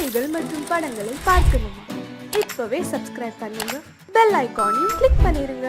பாடல்கள் மற்றும் படங்களை பார்க்கணுமா? இப்பவே சப்ஸ்கிரைப் பண்ணுங்க, பெல் ஐகானையும் கிளிக் பண்ணிருங்க.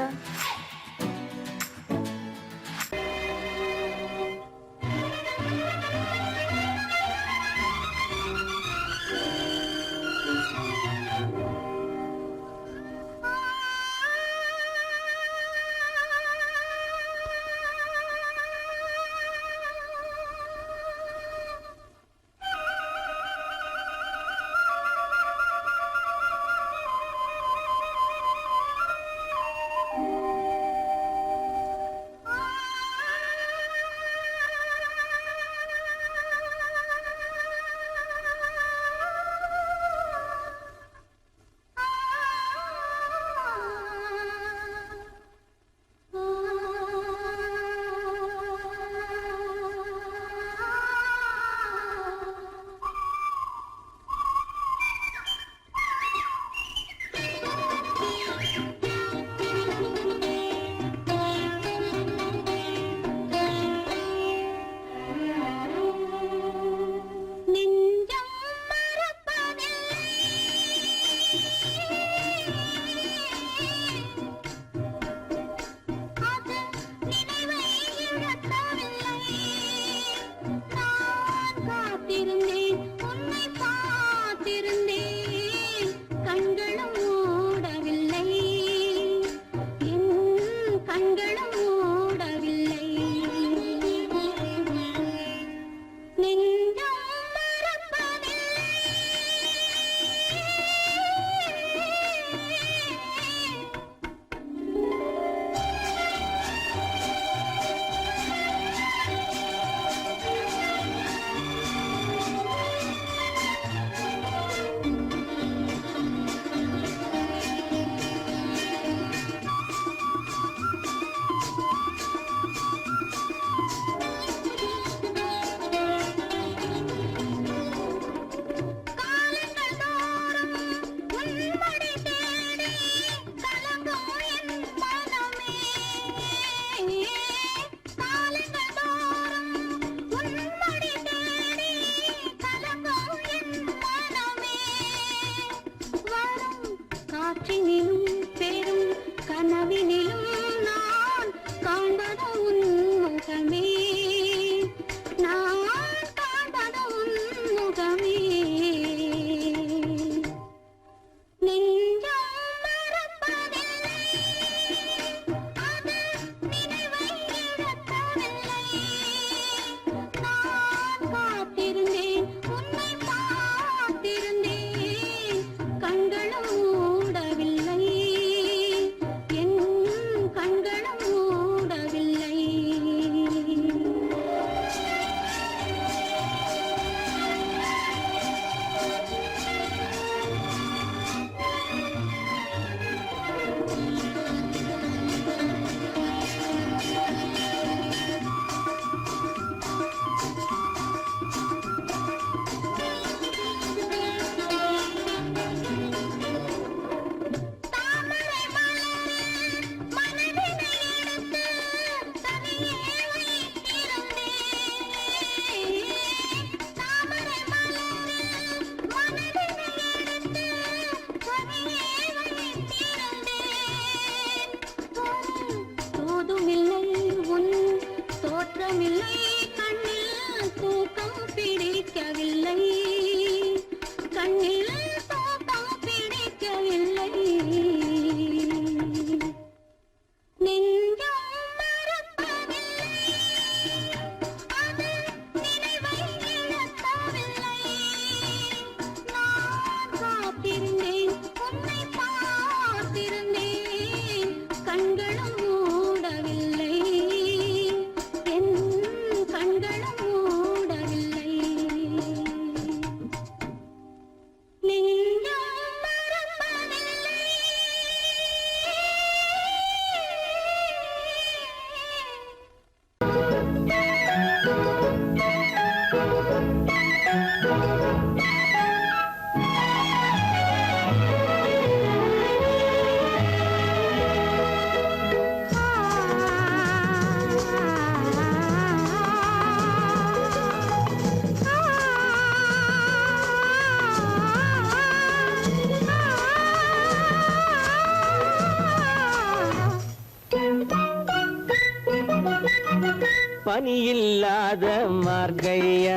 பனியில்லாத மார்கழியா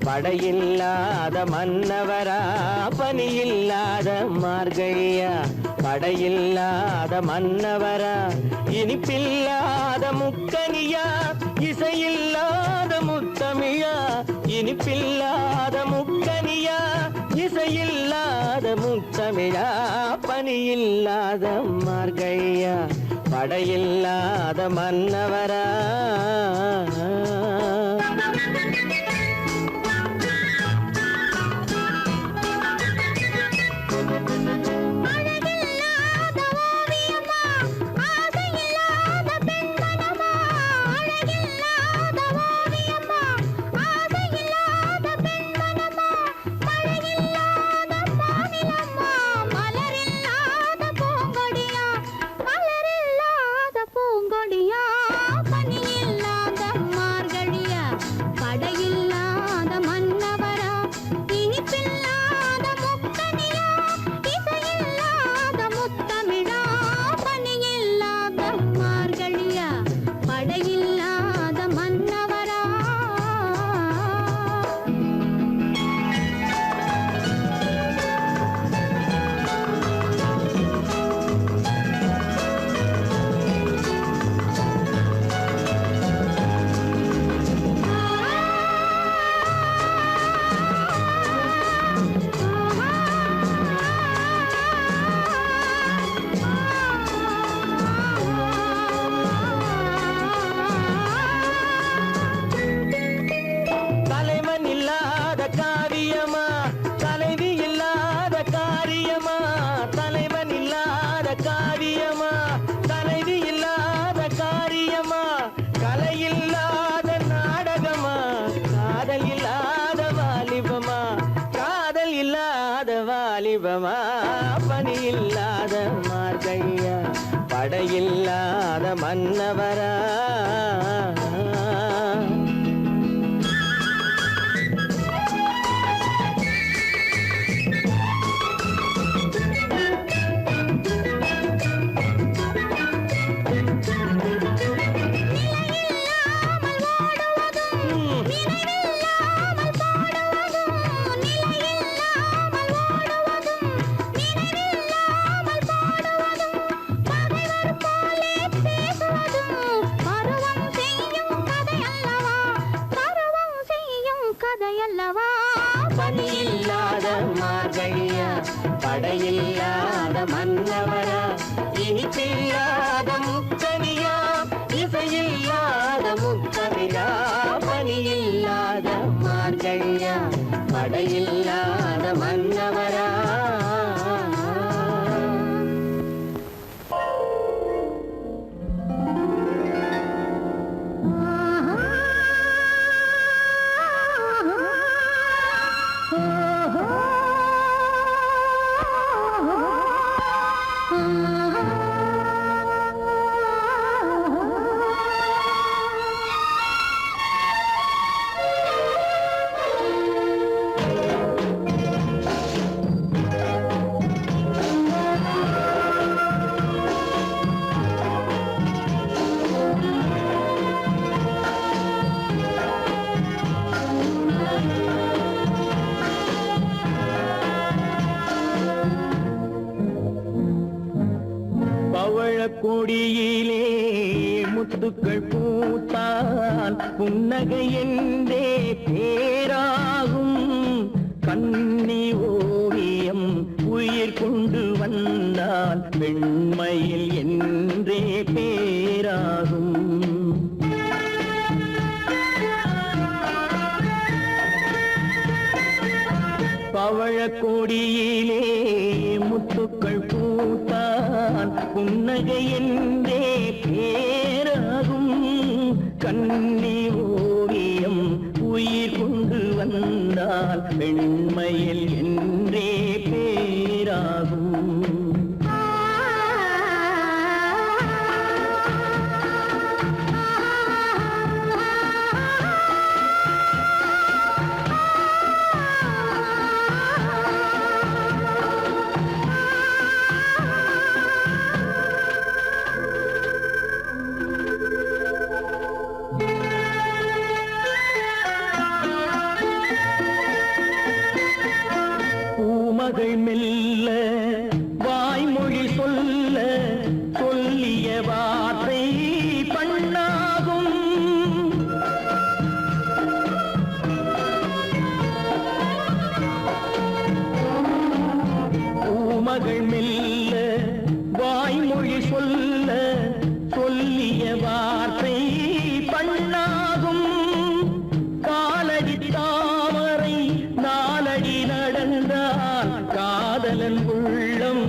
படையில்லாத மன்னவரா பனியில்லாத மார்கழியா படையில்லாத மன்னவரா இனிப்பில்லாத முக்கனியா இசையில்லாத முத்தமிழா இனிப்பில்லாத முக்கனியா இசையில்லாத முத்தமிழா பனியில்லாத மார்கழியா படையில்லாத மன்னவரா வாலிபமா பனியில்லாத மார்கழியா படையில்லாத மன்னவரா பனியில்லாத மார்கழியா படையில்லாத மன்னவரா இனிப்பில்லாத முக்கனியா இசையில்லாத முத்தமிழா பனியில்லாத மார்கழியா படையில்லாத மன்னவரா கொடியிலே முத்துக்கள் பூத்தால் புன்னகை என்றே பேராகும் கண்ணி ஓவியம் உயிர் கொண்டு வந்தால் வெண்மையில் என்றே பேராகும் பவழக்கொடியிலே முத்துக்கள் பூத்தான் புன்னகை என்றே பேராகும் கண்ணி ஓவியம் உயிர் கொண்டு வந்தால் வெண்மையில் என்றே பேராகும் பூமகள் மெல்ல வாய்மொழி சொல்ல சொல்லிய வார்த்தை பண்ணாகும். பூமகள் மெல்ல வாய்மொழி சொல்ல சொல்லிய வார்த்தை பண்ணாகும். காலடி தாமரை நாலடி நடந்தால் காதலன் உள்ளம்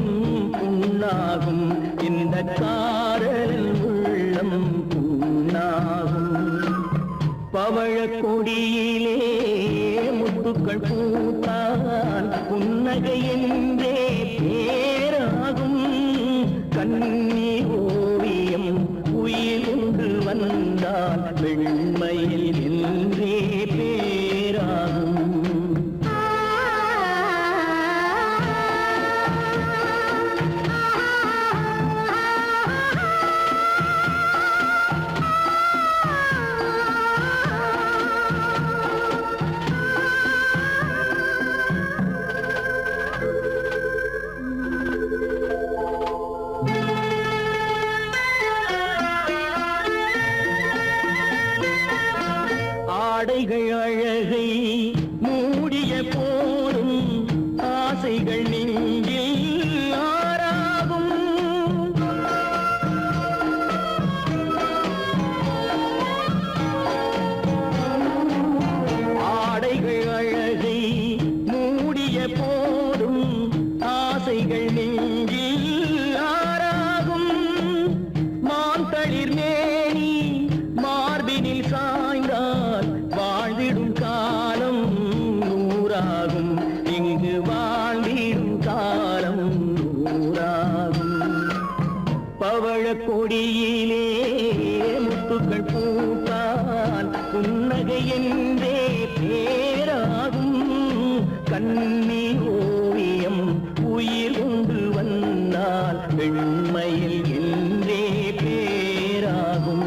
புண்ணாகும். இந்த காதலன் உள்ளம் புண்ணாகும். பவழ கொடியிலே முத்துக்கள் பூத்தான் புன்னகை என்றே பேராகும். கண்ணி ஓவியம் உயிர் கொண்டு வந்தால் வெண்மையில் என்றே பேராகும். ஆடைகள் அழகை மூடிய போதும் ஆசைகள் நெஞ்சில் ஆறாகும். ஆடைகள் அழகை மூடிய போதும் ஆசைகள் நெஞ்சில் ஆறாகும். மாந்தளிர் மேனி மார்பினில் சாய்ந்தால் வாழ்ந்திடும் காலம் நூறாகும். இங்கு வாழ்ந்திடும் காலம் நூறாகும். பவழ கொடியிலே முத்துக்கள் பூத்தான் புன்னகை என்றே பேராகும். கண்ணி ஓவியம் உயிர் கொண்டு வந்தால் வெண்மையில் என்றே பேராகும்.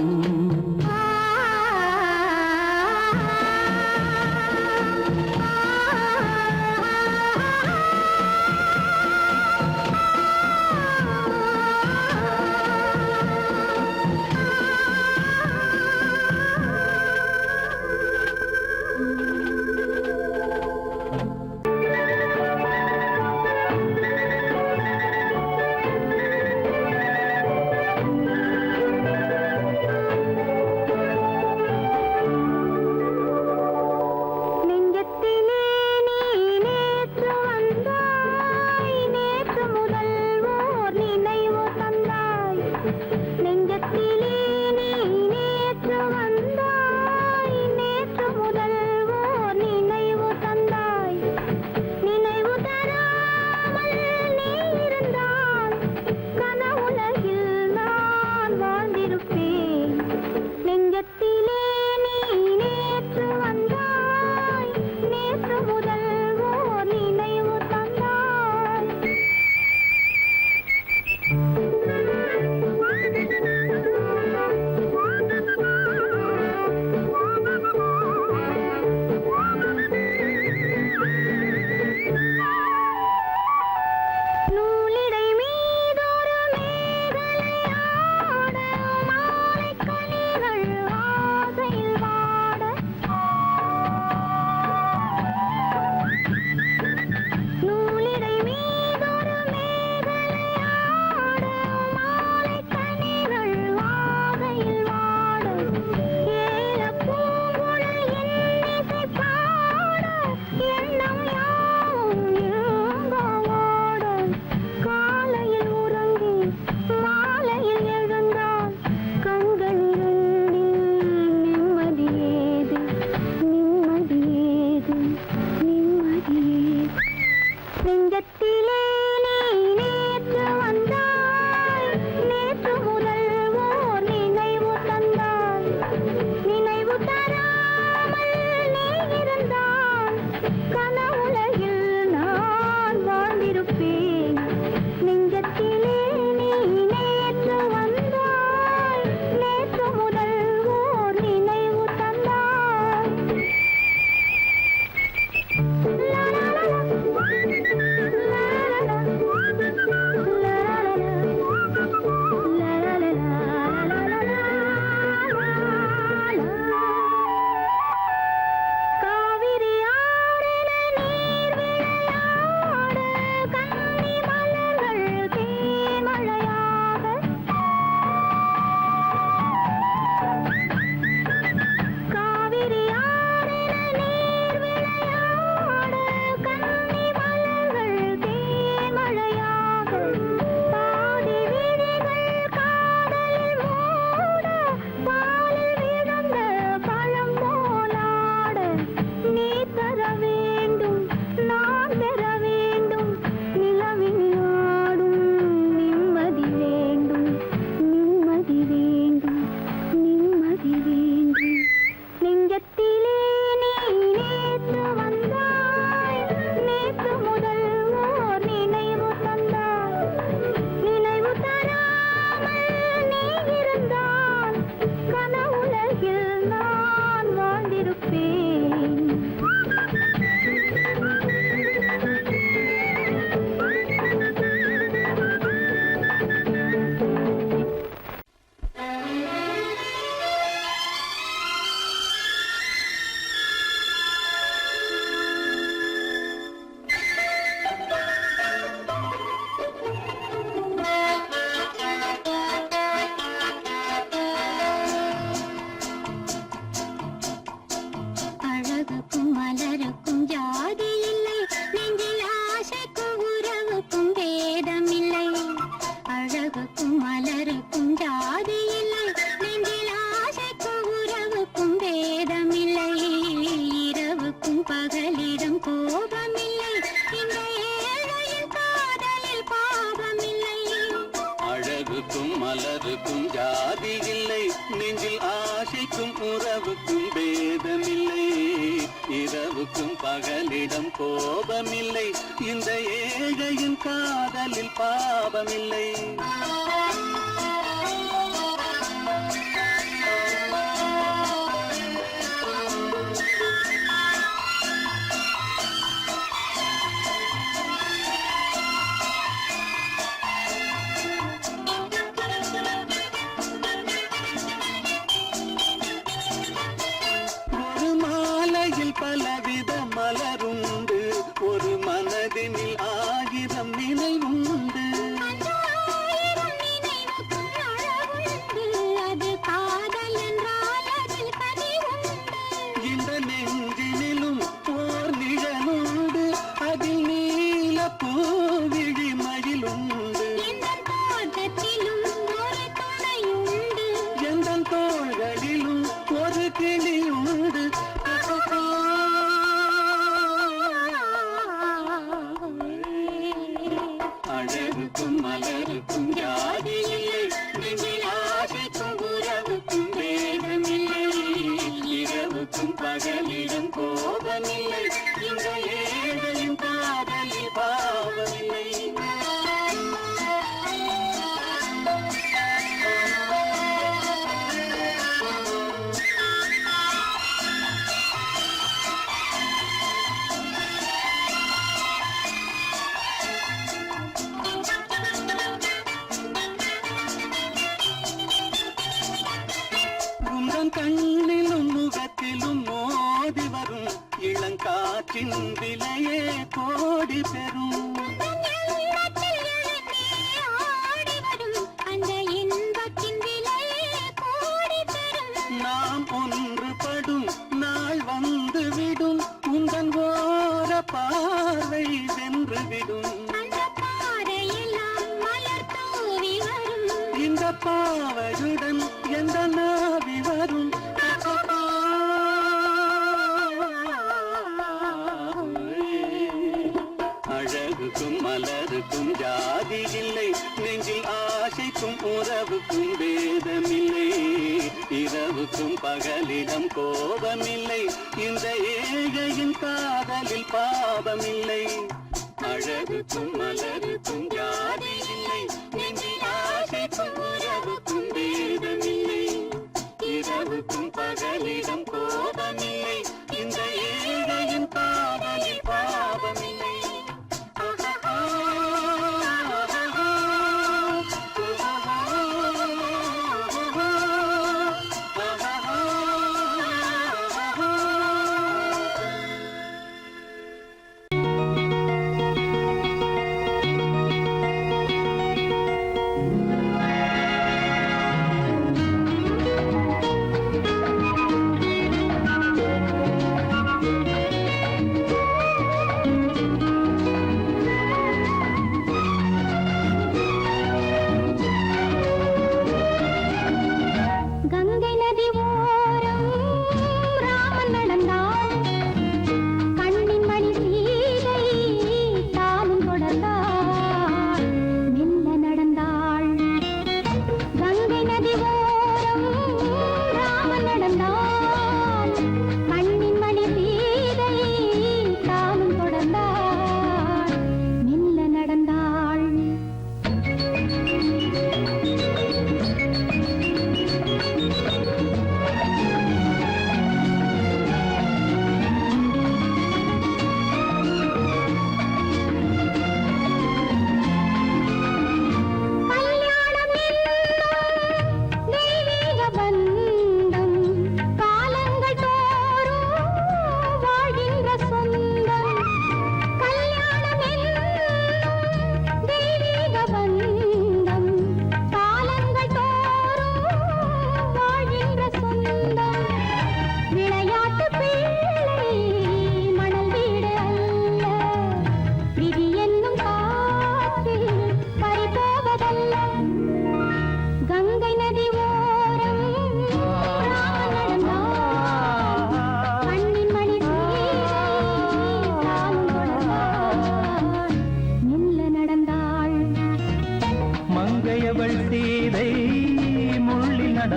மலருக்கும் ஜாதி இல்லை, நெஞ்சில் ஆசைக்கும் உறவுக்கும் பேதமில்லை. இரவுக்கும் பகலிடம் கோபமில்லை, இந்த ஏழையின் காதலில் பாவமில்லை. பலவித மலருண்டு, ஒரு மனதினில் 1000 நினைவுண்டு. அது காதல் என்றால் அதில் பதிவுண்டு. இந்த நெஞ்சினிலும் ஓர் நிழலுண்டு, அதில் நீல பூவிழி மயிலுண்டு. எந்தன் தோட்டத்திலும் ஒரு துணையுண்டு, எந்தன் தோள்களிலும் ஒரு கிளியுண்டு. அழகுக்கும் மலருக்கும் ஜாதி இல்லை, நெஞ்சில் ஆசைக்கும் உறவுக்கும் வேதமில்லை. இரவுக்கும் பகலிடம் கோபமில்லை, இந்த ஏழையும் காதலில் பாவமில்லை. கண்ணிலும் முகத்திலும் மோதி வரும் இளங்காற்றின் விலையே கோடி பெறும். அந்த இன்பத்தின் விலையே கோடி பெறும். நாம் ஒன்றுபடும் நாள் வந்துவிடும், உங்கள் ஓர பார்வை வென்றுவிடும். அந்த பாறையெல்லாம் மலர் தூவி வரும், இந்த பாவையுடன் எந்த நாவி வரும். அழகுக்கும் மலருக்கும் ஜாதி இல்லை, நெஞ்சில் ஆசைக்கும் உறவுக்கும் வேதமில்லை. இரவுக்கும் பகலிடம் கோபமில்லை, இந்த ஏழையின் காதலில் பாவமில்லை. அழகுக்கும் மலருக்கும் ஜாதி இல்லை, நெஞ்சில் ஆசைக்கும் உறவுக்கும் வேதமில்லை. இரவுக்கும் பகலிடம் கோபமில்லை, இந்த ஏழையின் காதலில் பாவமில்லை.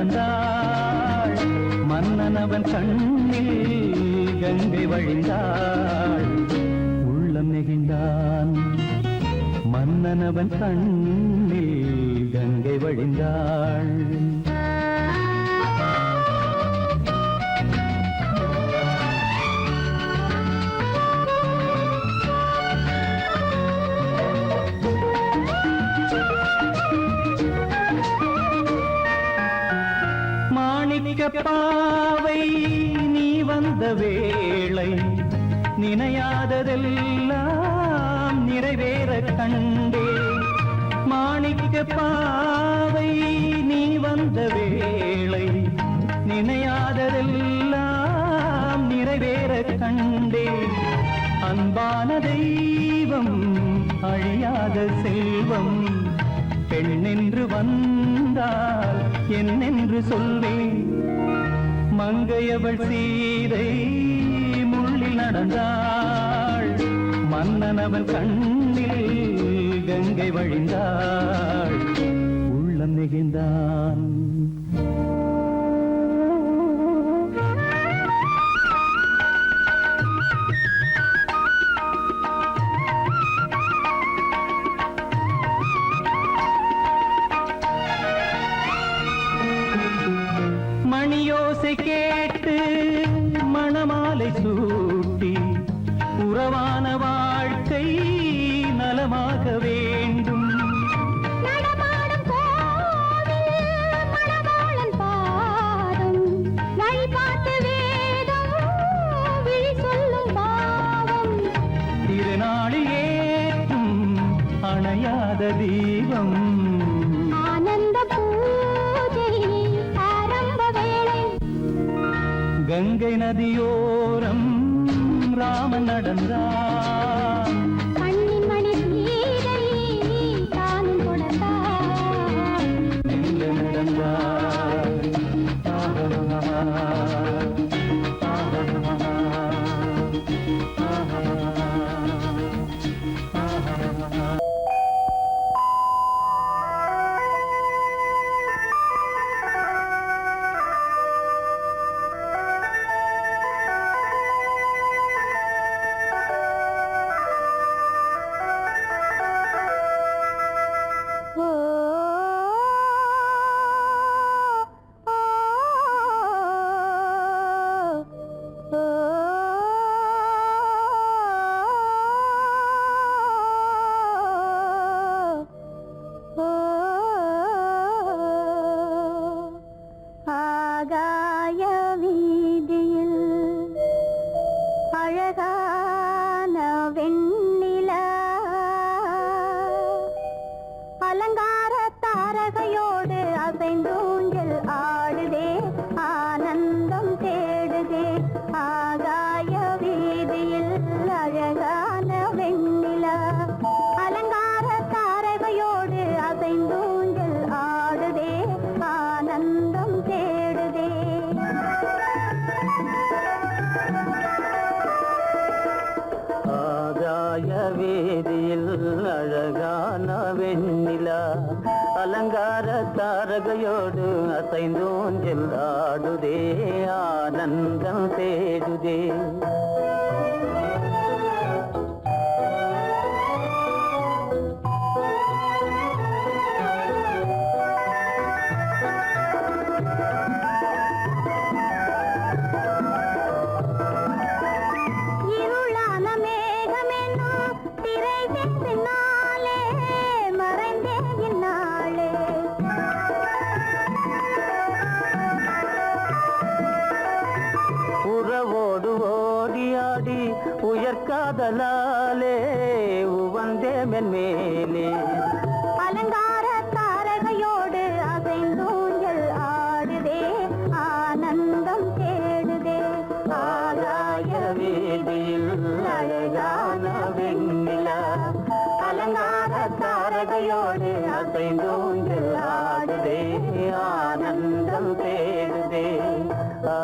நடந்தாள் மன்னனவன் கண்ணில் கங்கை வழிந்தாள் உள்ளம் நெகிழ்ந்தான் மன்னனவன் கண்ணில் கங்கை வழிந்தாள் பாவை நீ வந்த வேளை நினையாததெல்லாம் நிறைவேற கண்டே மாணிக்க பாவை நீ வந்த வேளை நினையாததெல்லாம் நிறைவேற கண்டே அன்பான தெய்வம் அழியாத செல்வம் பெண்ணென்று வந்தால் என்னென்று சொல்வேன் மங்கையவள் சீதை முள்ளில் நடந்தாள் மன்னனவன் கண்ணில் கங்கை வழிந்தாள் உள்ளம் நெகிழ்ந்தான் மணியோசை கேட்டு மணமாலை சூட்டி உறவான வாழ்க்கை நலமாக வேண்டும் நடமாடும் கோவில் மணவாளன் பாதம் வழிபாட்டு வேதம் விழி சொல்லும் பாவம் திருநாளில் ஏற்றும் அணையாத தீபம் ஆனந்த பூஜை ஆரம்ப வேளை கங்கை நதியோரம் ராமன் நடந்தான் கண்ணின் மணி சீதை தானும் கொடுத்தாள் எங்க நடந்தாள் ஆகாய வீதியில் அழகான வெண்ணிலா அலங்கார தாரகையோடு அசைந்தூஞ்சல் ஆடுதே ஆனந்தம் தேடுதே ஆகாய வீதியில் அழகான வெண்ணிலா அலங்கார தாரகையோடு அசைந்தூஞ்சல் ஆடுதே ஆனந்தம் தேடுதே ஆகாய வேதியில் அழகான வெண்ணிலா அலங்கார தாரகையோடு அசைந்தோஞ்சல் ஆடுதே ஆனந்தம் தேடுதே இருளான மேகமென்னும் திரையின் பின்னாலே மறைந்தே இந்நாளே உறவோடு ஓடியாடி உயர்காதலாலே உவந்தே மென்மேலே அலங்கார தாரகையோடு அசைந்தூஞ்சல் ஆடுதே ஆனந்தம் தேடுதே ஆகாய வேதியில் அழகான வெண்ணிலா அலங்கார தாரகையோடு அசைந்தோஞ்சல் ஆடுதே ஆனந்தம் தேடுதே ஆ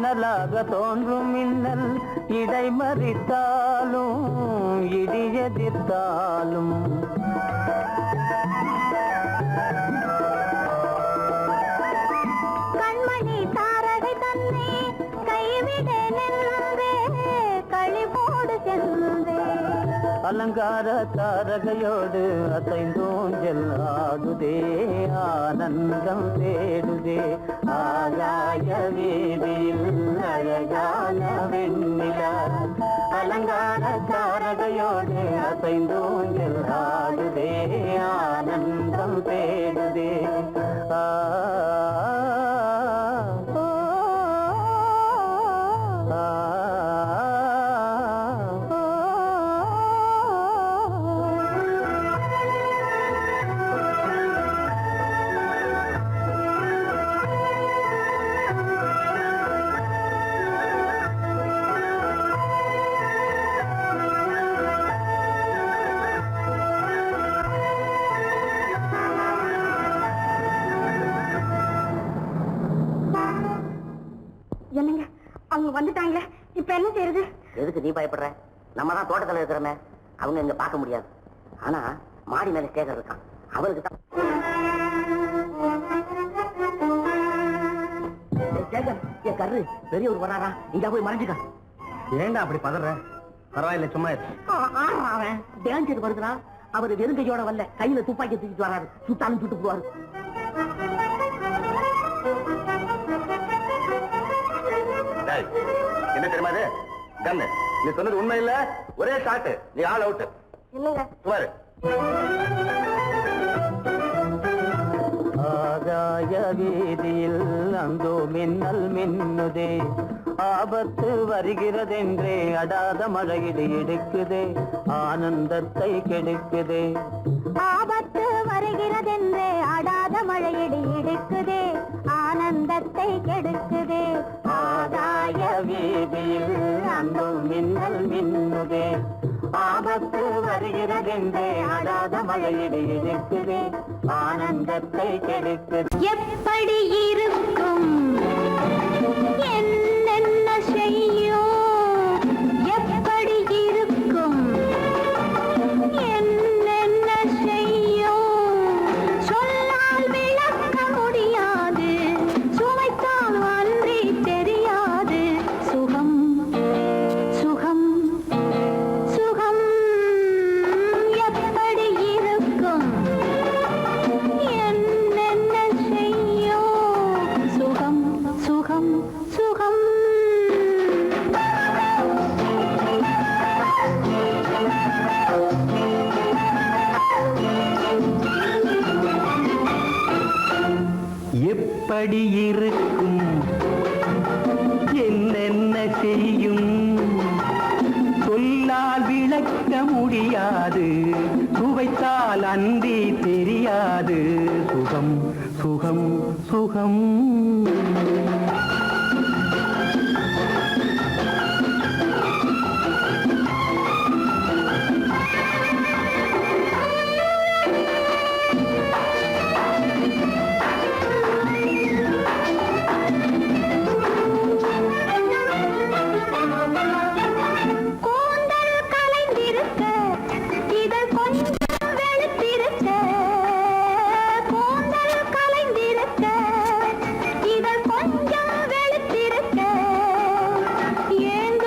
அனலாக தோன்றும் மின்னல் இடைமறித்தாலும் இடி எதிர்த்தாலும் கண்மணி தாரகை தன்னை கைவிட நின்றே களிபோடு சென்றே அலங்கார தாரகையோடு அசைந்தோஞ்சல் ஆடுதே ஆனந்தம் தேடுதே ஆகாய வீதியில் அழகான வெண்ணிலா அலங்கார தாரகையோடு அசைந்தோஞ்சல் ஆடுதே ஆனந்தம் தேடுதே என்னங்க அவங்க வந்துட்டாங்களே இப்ப என்ன செய்யறது? எதுக்கு நீ பயப்படுற? நம்ம தான் தோட்டத்துல இருக்கிறோமே, அவங்க இங்க பார்க்க முடியாது. ஆனா மாடி மேல ஸ்டேகர் இருக்கான், அவருக்கு தான். என் கரு பெரிய ஒரு வராரா, இங்க போய் மறைஞ்சுக்க. ஏண்டா அப்படி பதற? பரவாயில்ல, சும்மா அவன் டேஞ்சர் வருகிறான். அவர் வெறுங்கையோட வரல, கையில துப்பாக்கி தூக்கிட்டு வராரு. சுட்டாலும் சுட்டு போவாரு. என்ன தெரியுமா இது? கண்ணு, நீ சொன்னது உண்மை இல்ல, ஒரே ஷாட், நீ ஆல் அவுட். இல்லைங்க சுமாரு. ஆகாய வீதியில் அந்தோ மின்னல் மின்னுதே, ஆபத்து வருகிறதென்றே அடாத மழையிடு எடுக்குதே, ஆனந்தத்தை கெடுக்குதே. ஆபத்து வருகிறதென்றே அடாத மழையிடி இடுக்குதே, ஆனந்தத்தை கெடுக்குதே. ஆகாய வீதியில் அந்தோ மின்னல் மின்னுதே, ஆபத்து வருகிறதென்றே அடாத மழையிடு எடுக்குதே, ஆனந்தத்தை கெடுக்குதே. எப்படி இருக்கும் என்னென்ன செய்யும், எப்படி இருக்கும் என்னென்ன செய்யும், சொல்லால் விளக்க முடியாது, சுவைத்தால் அன்றி தெரியாது. சுகம் சுகம் சுகம் எப்படி இருக்கும் என்னென்ன செய்யும், சுகம் சுகம் சுகம். எப்படி இருக்கும் என்னென்ன செய்யும், சொல்லால் விளக்க முடியாது, சுவைத்தால் அன்றி தெரியாது. சுகம் சுகம் சுகம். கூந்தல் கலைந்திருக்க, இதழ் கொஞ்சம் வெளுத்திருக்க, கூந்தல் கலைந்திருக்க, இதழ் கொஞ்சம் வெளுத்திருக்க, ஏங்க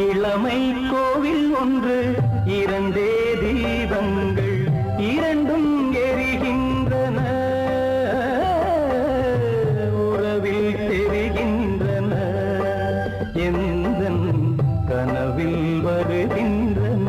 இளமை கோவில் ஒன்று இரண்டே தீபங்கள் இரண்டும் எரிகின்றன உறவில் தெரிகின்றன எந்தன் கனவில் வருகின்றன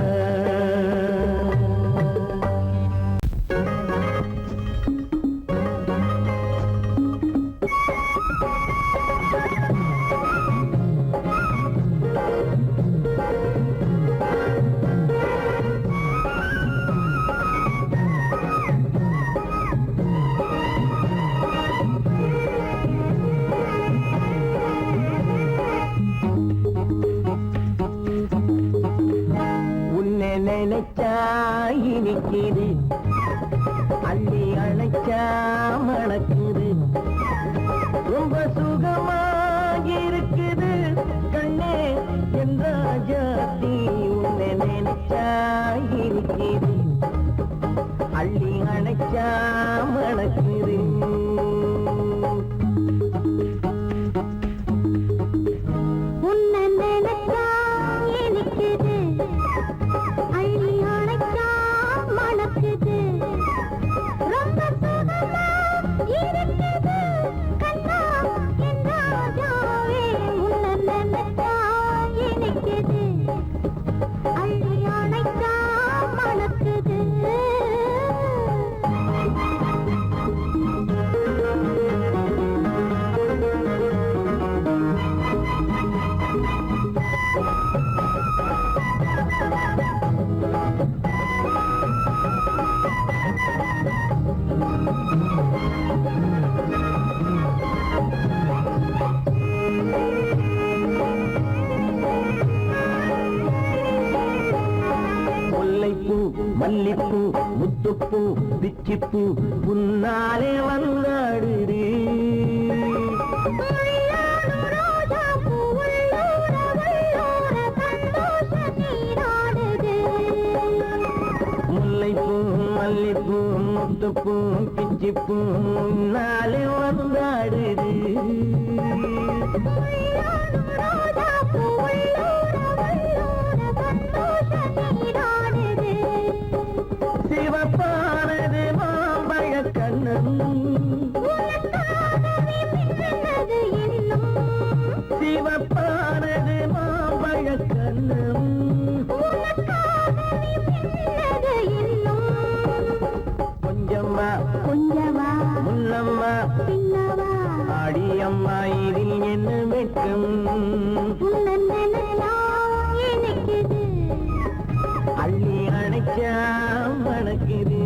நினைச்சா இனிக்குது அள்ளி அணைச்சா மணக்குது ரொம்ப சுகமாயிருக்குது கண்ணே என் ராஜாத்தி உன்னை நினைச்சா இனிக்குது அள்ளி அணைச்சா மணக்குது உன்னை நினைச்சா இனிக்குது ரொம்ப சுகமா இருக்குது கண்ணா என் ராஜாவே உன்னை நினைச்சா இனிக்குது அள்ளி அணைச்சா மணக்குது முல்லைப்பூ மல்லிப்பூ முத்துப்பூ பிச்சிப்பூ உன்னாலே வந்தாடுது முல்லைப்பூ மல்லிப்பூ முத்துப்பூ பிச்சிப்பூ உன்னாலே வந்தாடுது சிவப்பானது மாம்பழ கண்ணம் சிவப்பானது மாம்பழ கண்ணம் கொஞ்சம்மா கொஞ்சமா முன்னம்மா பின்னவா ஆடியம்மா இதில் என்ன வெட்கம் உன்னை நினைச்சா இனிக்குது அள்ளி அணைச்சா மணக்குது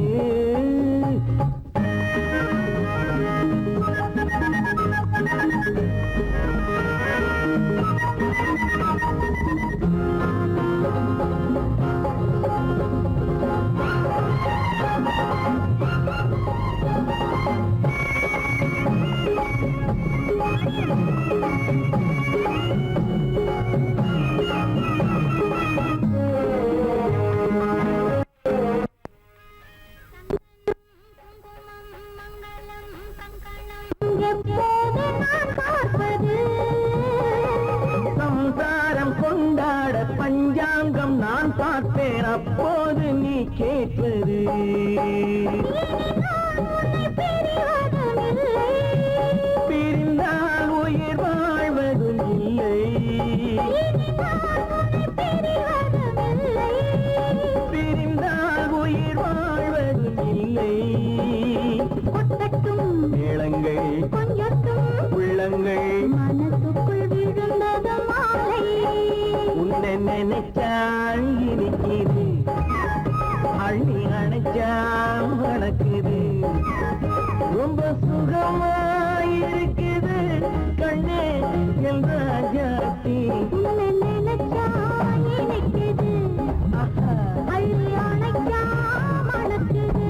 சம்சாரம் கொண்டாட பஞ்சாங்கம் நான் பார்ப்பேன் அப்போது நீ கேட்பது பிரிந்தால் உயிர் வாழ்வதும் இல்லை பிரிந்தால் உயிர் வாழ்வதும் இல்லை கொட்டட்டும் மேளங்கள் கொஞ்சட்டும் உள்ள உள்ளங்கள் மனசுக்குள் விழுந்தது மாலை உன்னை நினைச்சால் இனிக்குது அள்ளி அணைச்சா வணக்குது ரொம்ப சுகமாயிருக்குது கண்ணே என் ராஜாத்தி உன்னை நினைச்சா இனிக்குது அள்ளி அணைச்சா மணக்குது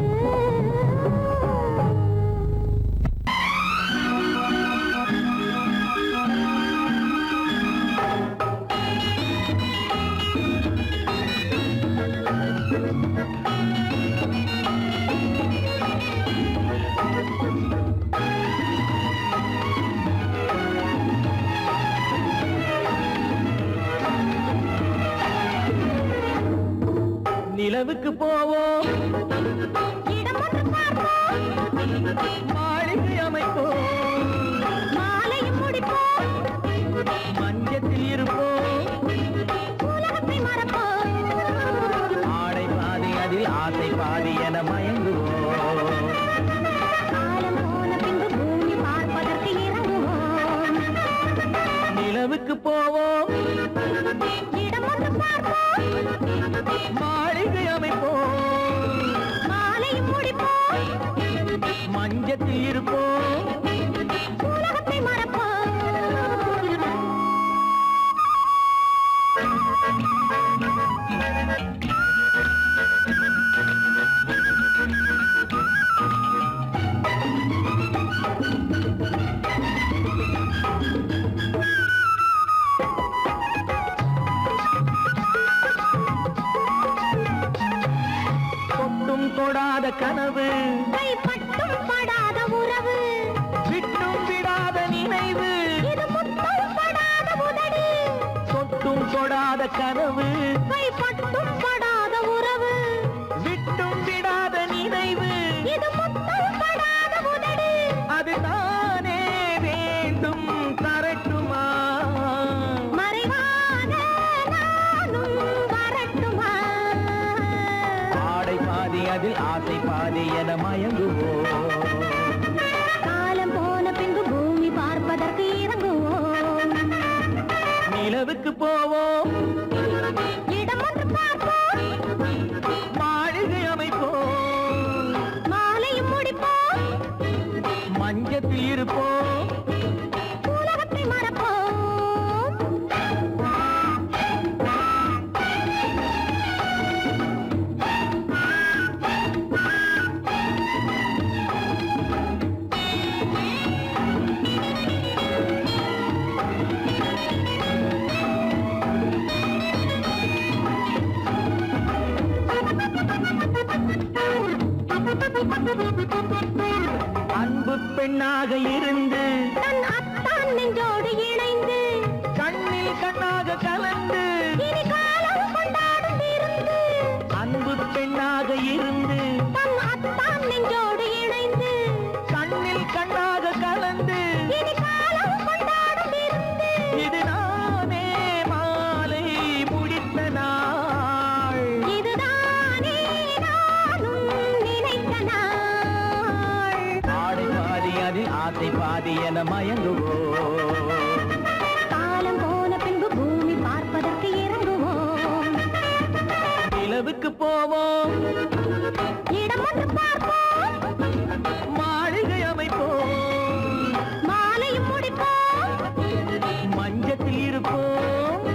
நிலவுக்கு போவோம் இடம் ஒன்று பார்ப்போம் மாளிகை அமைப்போம் மாலையும் முடிப்போம் மஞ்சத்தில் இருப்போம் உலகத்தை மறப்போம் ஆடை பாதி அதில் ஆசை பாதி என மயங்குவோம் காலம் போன பின்பு பூமி பார்ப்பதற்கு இறங்குவோம் நிலவுக்கு போவோம் இடம் ஒன்று பார்ப்போம் மாளிகை அமைப்போம் மாலையும் முடிப்போம் மஞ்சத்தில் இருப்போம் உலகத்தை மறப்போம் தொட்டும் தொடாத கனவு கைப்பட்டும் படாத உறவு விட்டும் விடாத நினைவு இது முத்தம் படாத உதடு தொட்டும் தொடாத கனவு கைப்பட்டும் படாத உறவு விட்டும் விடாத நினைவு இது முத்தம் படாத உதடு அதுதானே வேண்டும் தரட்டுமா மறைவான நானும் வரட்டுமா ஆடை பாதி அதில் ஆசை பாதி என மயங்குவோம் காலம் போன பின்பு பூமி பார்ப்பதற்கு இறங்குவோம் நிலவுக்கு போவோம் இடம் ஒன்று பார்ப்போம் மாளிகை அமைப்போம் மாலையும் முடிப்போம் மஞ்சத்தில் இருப்போம் உலகத்தை மறப்போம் அன்பு பெண்ணாக இருந்து தன் அத்தான் நெஞ்சோடு இணைந்து கண்ணில் கண்ணாக கலந்து இனி காலம் கொண்டாடும் இருந்து அன்பு பெண்ணாக இருந்து தன் அத்தான் நெஞ்சோடு இணைந்து கண்ணில் கண்ணாக கலந்து இனி காலம் கொண்டாடும் இருந்து இது நானே மாலை முடித்த நாள் இதுதானே நானும் நினைத்த நாள் ஆடை பாதி அதில் ஆசை பாதி என மயங்குவோம் காலம் போன பின்பு பூமி பார்ப்பதற்கு இறங்குவோம் நிலவுக்கு போவோம் இடம் ஒன்று பார்ப்போம் மாளிகை அமைப்போம் மாலையும் முடிப்போம் மஞ்சத்தில் இருப்போம்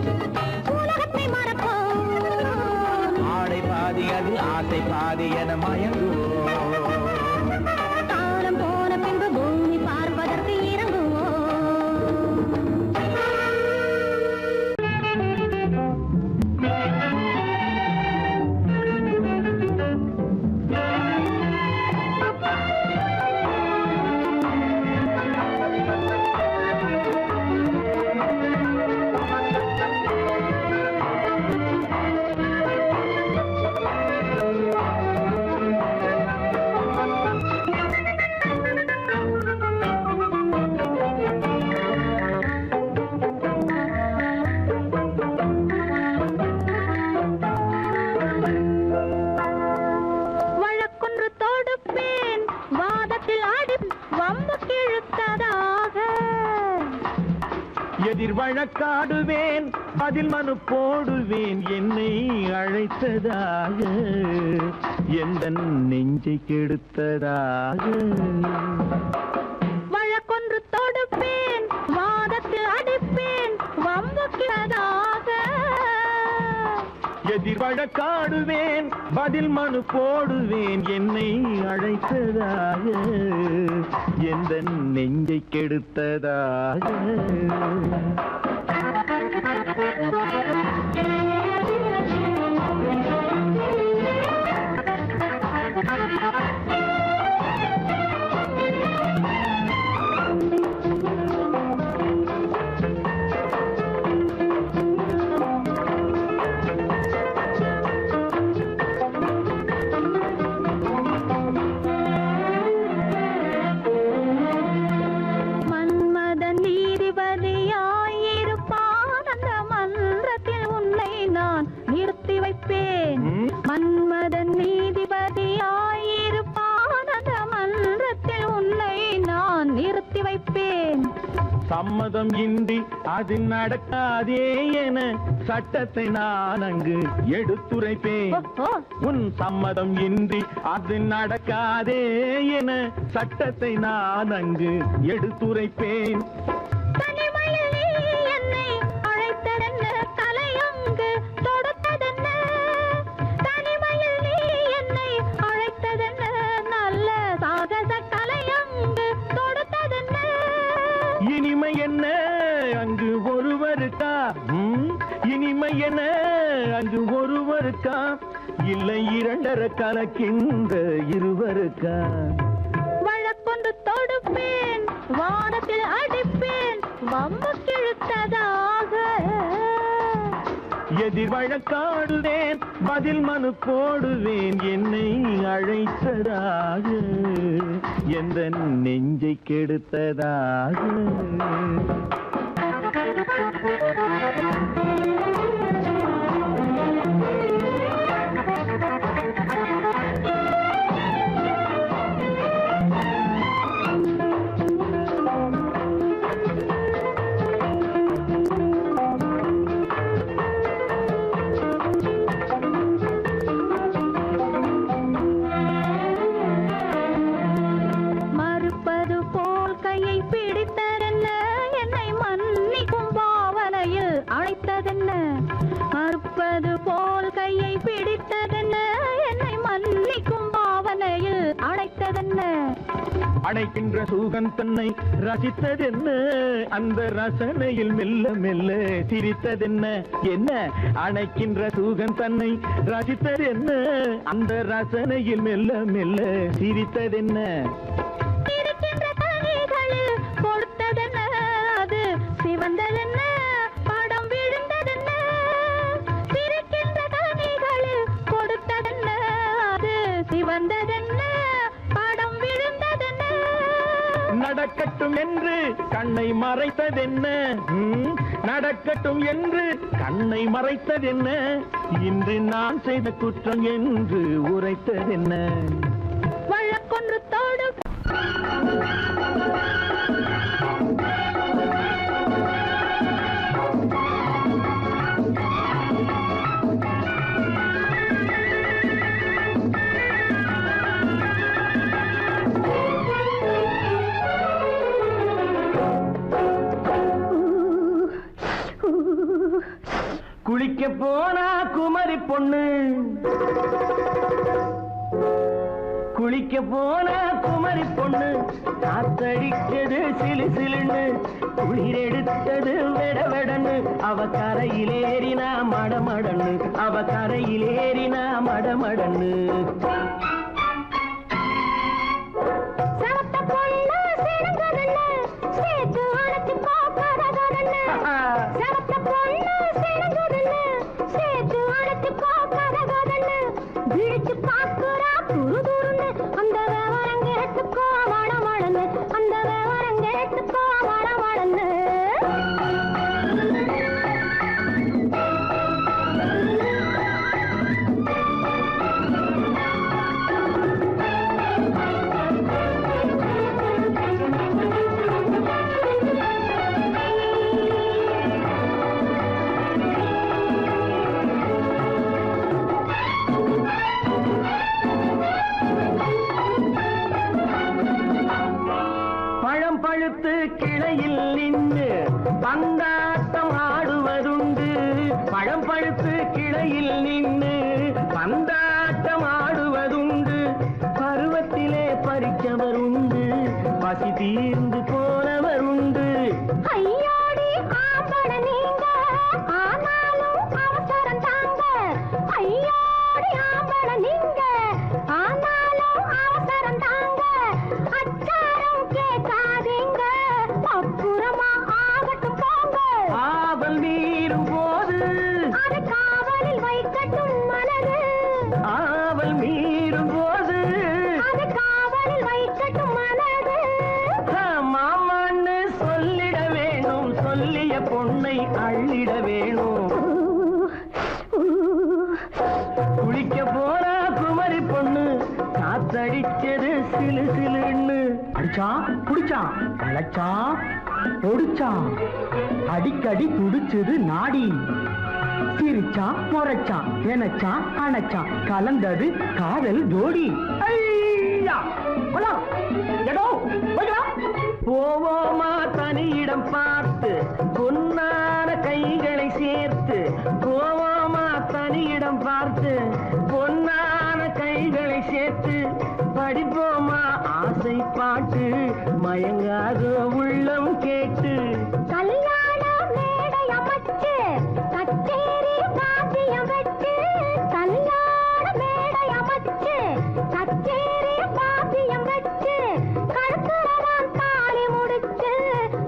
உலகத்தை மறப்போம் ஆடை பாதி அதில் ஆசை பாதி என மயங்குவோம் காலம் போன பின்பு பூமி பார்ப்பதற்கு இறங்குவோம் எதிர் வழக்காடுவேன் அதில் மனு போடுவேன் என்னை அழைத்ததாக எந்த நெஞ்சை கெடுத்ததாக வழக்கொன்று தொடுப்பேன் வாதத்தில் அடிப்பேன் வம்புக்கிறதாக எதிர் வழக்காடுவேன் பதில் மனு போடுவேன் என்னை அழைத்ததாக எந்த நெஞ்சை கெடுத்ததாக சம்மதம் இன்றி அது நடக்காதே என சட்டத்தை நான் அங்கு எடுத்துரைப்பேன் உன் சம்மதம் இன்றி அது நடக்காதே என சட்டத்தை நான் அங்கு எடுத்துரைப்பேன் இனிமை என்ன அங்கு ஒருவருக்கா இனிமை என்ன அங்கு ஒருவருக்கா இல்லை இரண்டரை கலக்கின்ற இருவருக்கா வழக்கொண்டு தொடுப்பேன் வானத்தில் அடிப்பேன் வம்பு கிழுத்ததாக எதிர் வழக்காடுவேன் பதில் மனு போடுவேன் என்னை அழைத்ததாக எந்த நெஞ்சை கெடுத்ததாக மறுப்பது போல் கையை பிடித்ததென்ன என்னை மன்னிக்கும் பாவனையில் அழைத்ததென்ன அணைக்கின்ற சுகம் தன்னை ரசித்ததென்ன அந்த ரசனையில் மெல்ல மெல்ல சிரித்ததென்ன என்ன அணைக்கின்ற சுகம் தன்னை ரசித்ததென்ன அந்த ரசனையில் மெல்ல மெல்ல சிரித்ததென்ன கொடுத்ததென்ன அது சிவந்ததென்ன படம் விழுந்ததென்ன சிரிக்கின்ற கனிகளில் கொடுத்ததென்ன அது சிவந்ததென்ன படம் விழுந்ததென்ன நடக்கட்டும் என்று கண்ணை மறைத்ததென்ன நடக்கட்டும் என்று கண்ணை மறைத்ததென்ன இன்று நான் செய்த குற்றம் என்று உரைத்ததென்ன வழக்கொன்று தோடு குளிக்க போனா குமரி பொண்ணு குளிக்க போனா குமரி பொண்ணு காத்தடிச்சது சிலு சிலுன்னு குளிர் எடுத்தது வெட வெடன்னு அவ கரையிலேறினா மடமடன்னு அவ கரையிலேறினா மடமடன்னு கிளையில் நின்று பந்தாட்டம் ஆடுவதுண்டு. பழம் பழுத்து கிளையில் நின்று பந்தாட்டம் ஆடுவதுண்டு. பருவத்திலே பறிச்சவர் உண்டு, பசி தீர்ந்து போனவர் உண்டு. ஐயோடி ஆம்பட நீங்க ஆனாலும் அவசரம் தாங்க. ஐயோடி ஆம்பட நீங்க ஆனாலும் அவசரம் தாங்க. அச்சாரம் கேட்காதீங்க, அப்புறமா ஆகட்டும் போங்க. ஆவல் மீறும் போது அது காவலில் வைக்கட்டும் மனது. ஆவல் மீறும் போது அது காவலில் வைக்கட்டும் மனது. மாமான்னு சொல்லிட வேணும், சொல்லிய பொண்ணை அள்ளிட வேணும். குளிக்க போற குமரி பொண்ணு காத்தடிச்சது சிலு சிலுன்னு. அடிச்சான் புடிச்சான் அழைச்சான் ஒடிச்சான், அடிக்கடி துடிச்சது நாடி. சிரிச்சான் முறைச்சான் நினைச்சான் அணைச்சான், கலந்தது காதல் ஜோடி. ஐயா போலாம், எடோ போய்க்கலாம். போவோமா தனியிடம் பார்த்து பொன்னான கைகளை சேர்த்து. போவோமா தனியிடம் பார்த்து பொன்னான கைகளை சேர்த்து. படிப்போமா ஆசை பாட்டு மயங்காத உள்ளம் கேட்டு. கல்யாண மேடை அமைச்சு கச்சேரி வாத்தியம் வச்சு. கல்யாண மேடை அமைச்சு கச்சேரி வாத்தியம் வச்சு. கழுத்துறவான் தாலி முடிச்சு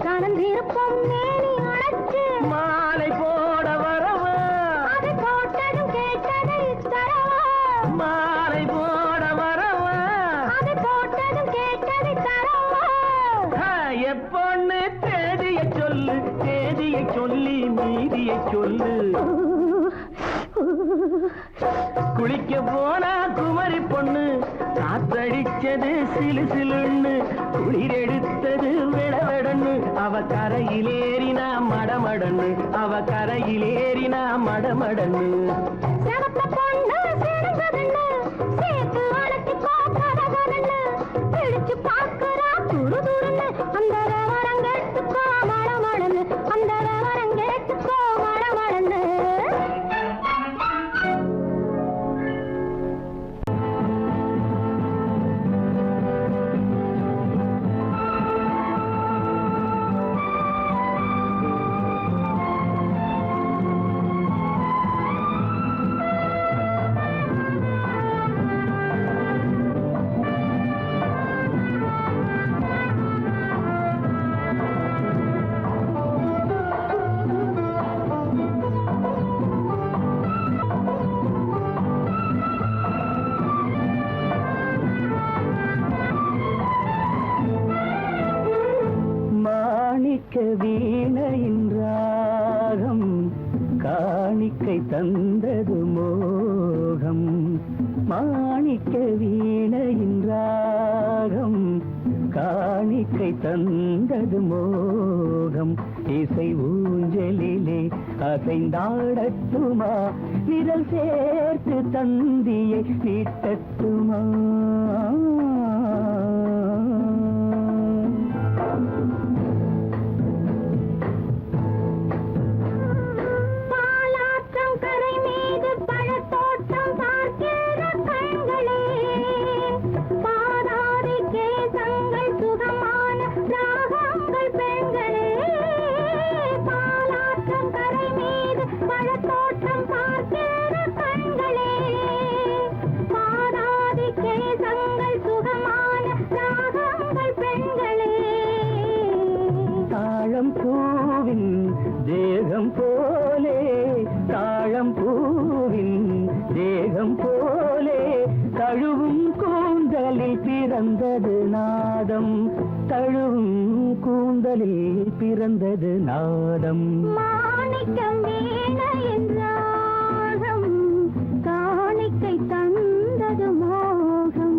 கலந்திருப்போம் மேனி அடைச்சு. மாலை போட வரவா, அது போட்டதும் கேட்டதை தரவா. மாலை போட வரவா. அது போட்டதும் கேட்டதை தரவா. எப்பொண்ணு தேதியை சொல்லு, தேதியை சொல்லி மீதியை சொல்லு. குளிக்க போனா குமரி பொண்ணு காத்தடிச்சது சிலு சிலுன்னு. குளிர் எடுத்தது விடவெடன்னு. அவ கரையிலேறினா மடமடன்னு, அவ கரையிலேறினா மடமடன்னு. செவத்த பொண்ணு சிறந்ததுன்னு சேர்த்து அழைச்சிக்கோ கதகதன்னு. பிடிச்சு பார்க்கறா துரு துருன்னு. அந்த வரங்கெட்டுக்கோ மடமடன்னு, அந்த வரங்கெட்டுக்கோ மடமடன்னு. மாணிக்க வீணையின் ராகம் காணிக்கை தந்தது மோகம். மாணிக்க வீணையின் ராகம் காணிக்கை தந்தது மோகம். இசை ஊஞ்சலிலே அசைந்தாடட்டுமா, விரல் சேர்த்து தந்தியை நீட்டட்டுமா. பாலாற்றம் கரை மீது பழத்தோட்டம் பார்க்கிற கண்களே. பாதாதி கேசங்கள் சுகமான ராகங்கள் பெண்களே. பாலாற்றம் கரை மீது பழத்தோட்டம் பார்க்கிற கண்களே. பாதாதி கேசங்கள் சுகமான ராகங்கள் பெண்களே. தாழம் பூவின் தேகம் போலே, தாழம் பூவின் தேகம் போலே தழுவும் கூந்தலில் பிறந்தது நாதம். தழுவும் கூந்தலில் பிறந்தது நாதம். மாணிக்கம் வீணையின் ராகம் காணிக்கை தந்தது மோகம்.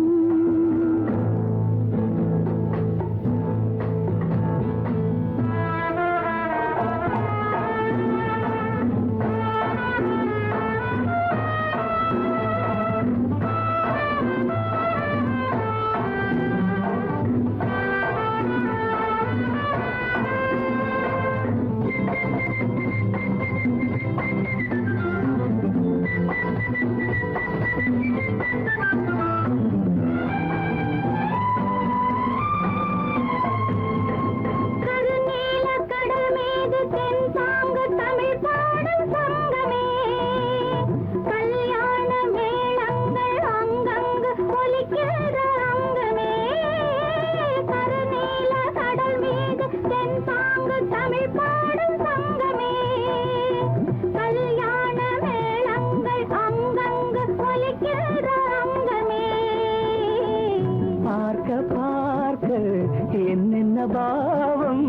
பாவம்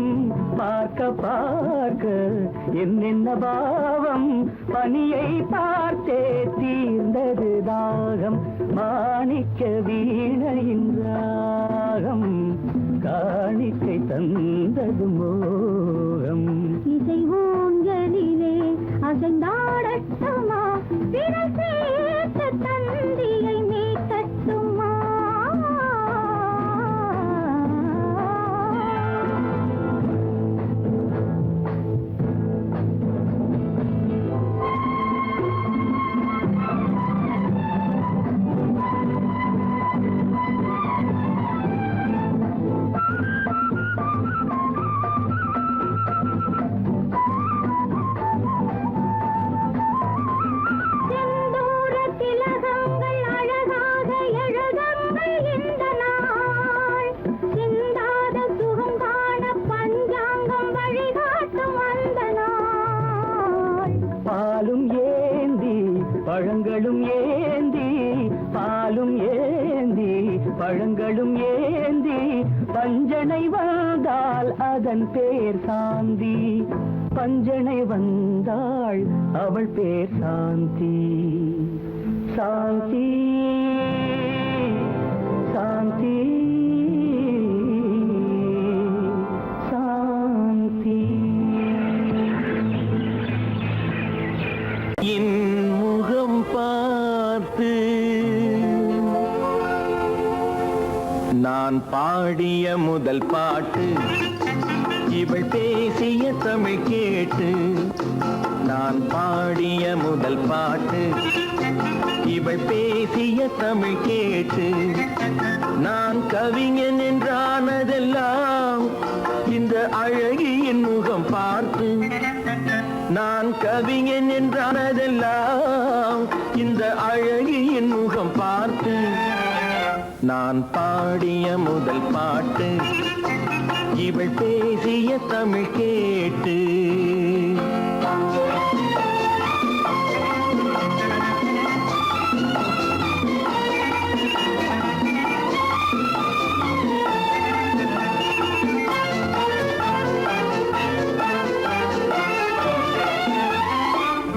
பார்க்க பார்க்க என்னென்ன பாவம் பனியை பார்த்தே தீர்ந்தது தாகம் மாணிக்க வீணையின் ராகம் காணிக்கை தந்தது மோகம் இசை ஊஞ்சலிலே அசைந்தாடட்டுமா விரல் சேர்த்து தந்தியை மீட்டட்டுமா பாலும் ஏந்தி பழங்களும் ஏந்தி பாலும் ஏந்தி பழங்களும் ஏந்தி பஞ்சனை வந்தால் அதன் பேர் சாந்தி பஞ்சனை வந்தாள் அவள் பேர் சாந்தி சாந்தி சாந்தி சாந்தி என் முகம் பார்த்து நான் பாடிய முதல் பாட்டு இவள் பேசிய தமிழ் கேட்டு நான் பாடிய முதல் பாட்டு இவள் பேசிய தமிழ் கேட்டு நான் கவிஞன் என்றானதெல்லாம் இந்த அழகியின் முகம் பார்த்து நான் கவிஞன் என்றானதெல்லாம் இந்த அழகியின் முகம் பார்த்து நான் பாடிய முதல் பாட்டு இவள் பேசிய தமிழ் கேட்டு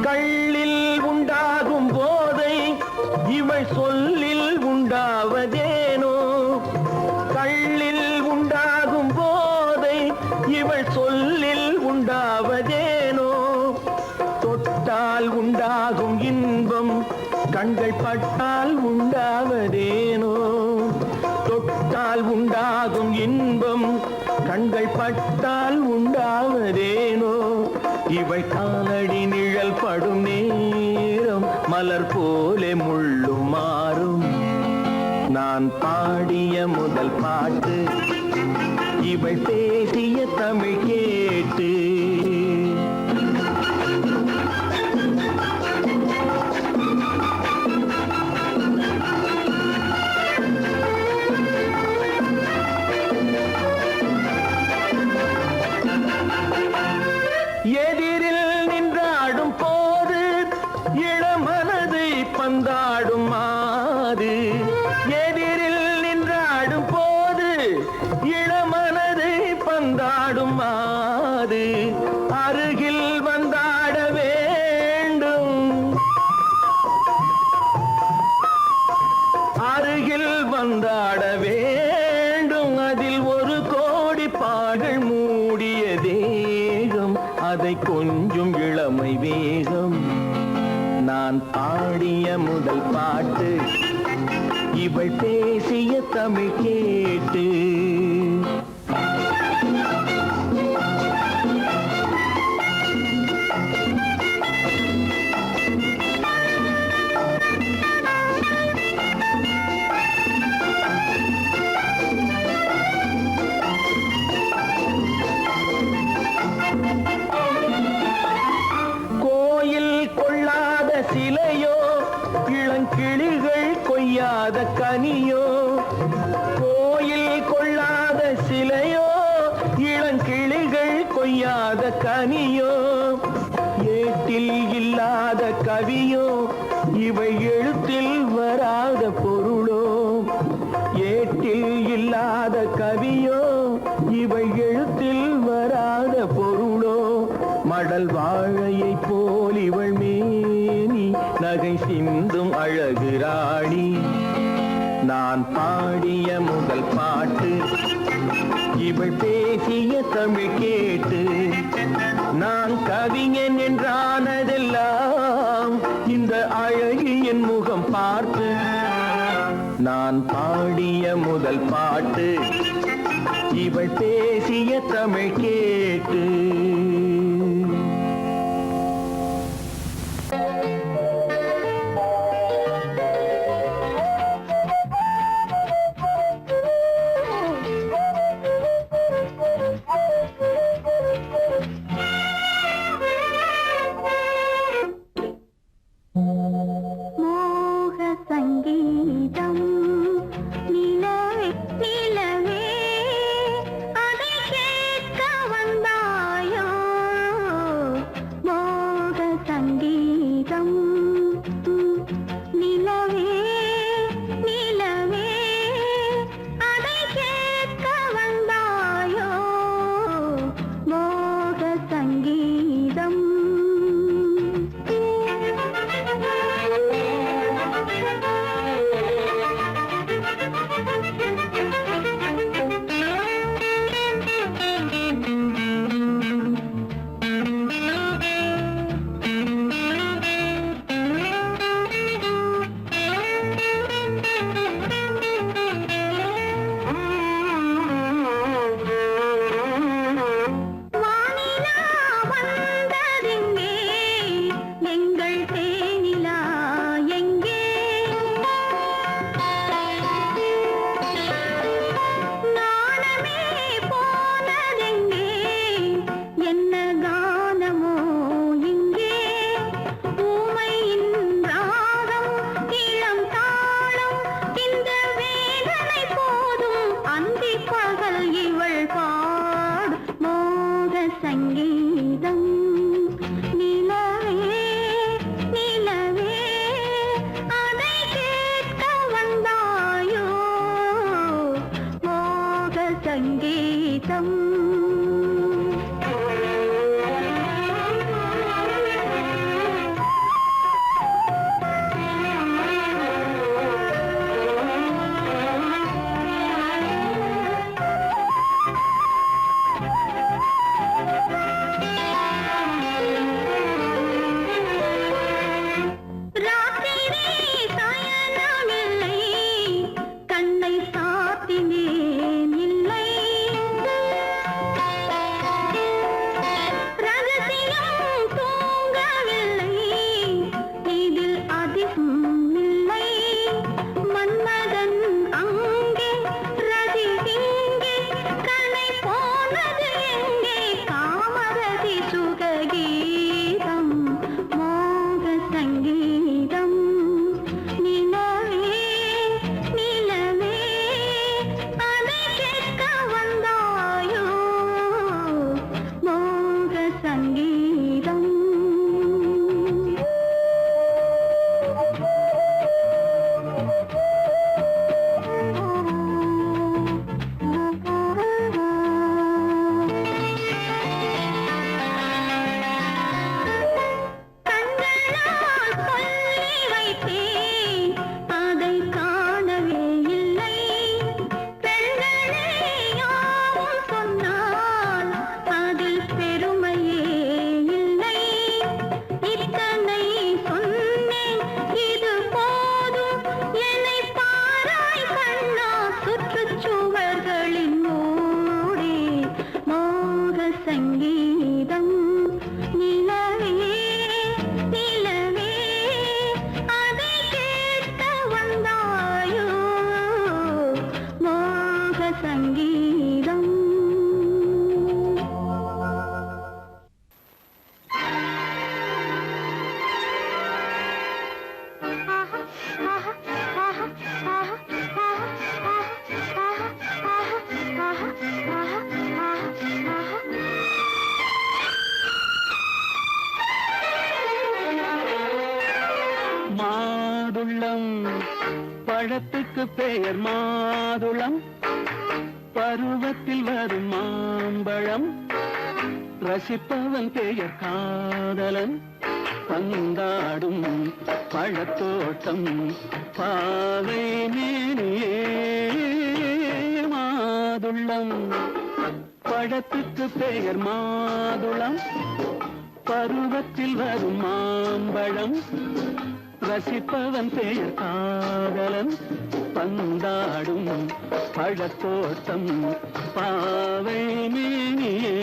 கள்ளில் உண்டாகும் போதை இவள் சொல்லில் உண்டாவதேனோ கள்ளில் உண்டாகும் போதை இவள் சொல்லில் உண்டாவதேனோ தொட்டால் உண்டாகும் இன்பம் கண்கள் பட்டால் உண்டாவதேனோ தொட்டால் உண்டாகும் இன்பம் கண்கள் பட்டால் உண்டாவதேனோ இவள் காலடி நிழல் படும் நேரம் மலர் போலே முள்ளும் மாறும் நான் பாடிய முதல் பாட்டு இவள் பேசிய தமிழ் கேட்டு எதிரில் நின்றாடும் போது இளமனதை பந்தாடும் மாது எதிரில் நின்றாடும் போது இளமனதை பந்தாடும் மாது அருகில் வந்தாட வேண்டும் அருகில் வந்தாட வேண்டும் அதில் ஒரு கோடி பாடல் மூடிய தேகம் அதை கொஞ்சம் இளமை வேகம் நான் பாடிய முதல் பாட்டு இவள் பேசிய தமிழ் கேட்டு சிலையோ இளங்கிளிகள் கொய்யாத கனியோ கோயில் கொள்ளா இல்லாத கவியோ இவள் எழுத்தில் வராத பொருளோ மடல் வாழையை போல் இவள் மேனி நகை சிந்தும் அழகு ராணி நான் பாடிய முதல் பாட்டு இவள் பேசிய தமிழ் கேட்டு நான் கவிஞன் என்றானதெல்லாம் இந்த அழகியின் முகம் பார்த்து நான் பாடிய முதல் பாட்டு இவள் பேசிய தமிழ் கேட்டு மாதுளம் பழத்துக்கு பெயர் மாதுளம் பருவத்தில் வரும் மாம்பழம் ரசிப்பவன் பெயர் காதலன் பந்தாடும் பழத்தோட்டம் பாவை மேனியே மாதுளம் பழத்துக்கு பெயர் மாதுளம் பருவத்தில் வரும் மாம்பழம் ரசிப்பவன் பெயர் காதலன் பந்தாடும் பழத்தோட்டம் பாவை மேனியே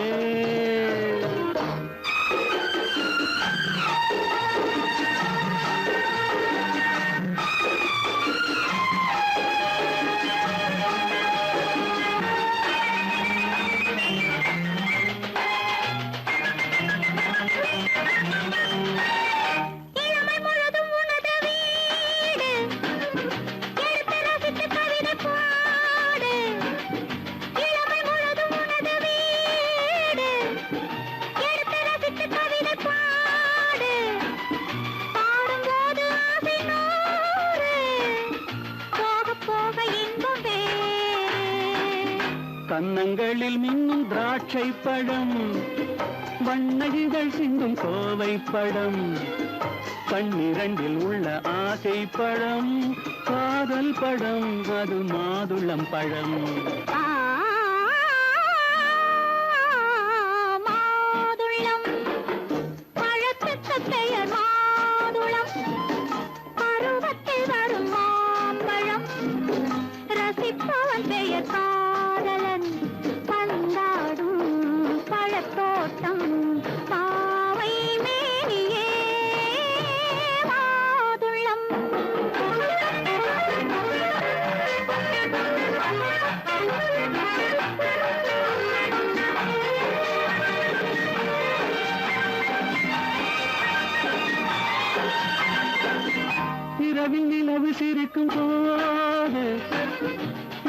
கன்னங்களில் மின்னும் திராட்சை பழம் வண்ணகிகள் சிந்தும் கோவை பழம் கண்ணிரண்டில் உள்ள ஆசை பழம் காதல் பழம் அது மாதுளம் பழம் மாதுளம் பழத்துக்கு பெயர் மாதுளம் பருவத்தில் வரும் மாம்பழம் ரசிப்பவன் பெயர் காதலன் பந்தாடும் பழத்தோட்டம் பாவை மேனியே மாதுளம் இரவில் நிலவு சிரிக்கும் போது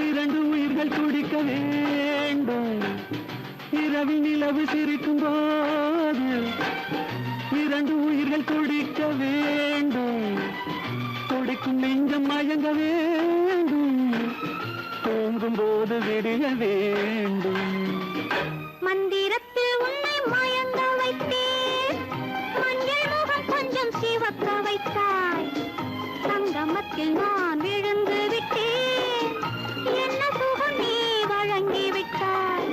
இரண்டு உயிர்கள் துடிக்க வேண்டும் இரவில் நிலவு சிரிக்கும் போது இரண்டு உயிர்கள் துடிக்க வேண்டும் துடிக்கும் நெஞ்சம் மயங்க வேண்டும் தூங்கும் போது விடிய வேண்டும் மந்திரத்தில் உன்னை மயங்க வைத்தேன் மஞ்சள் முகம் கொஞ்சம் சிவக்க வைத்தாய் சங்கமத்தில் நான் விழுந்து விட்டேன் என்ன சுகம் நீ வழங்கி விட்டாய்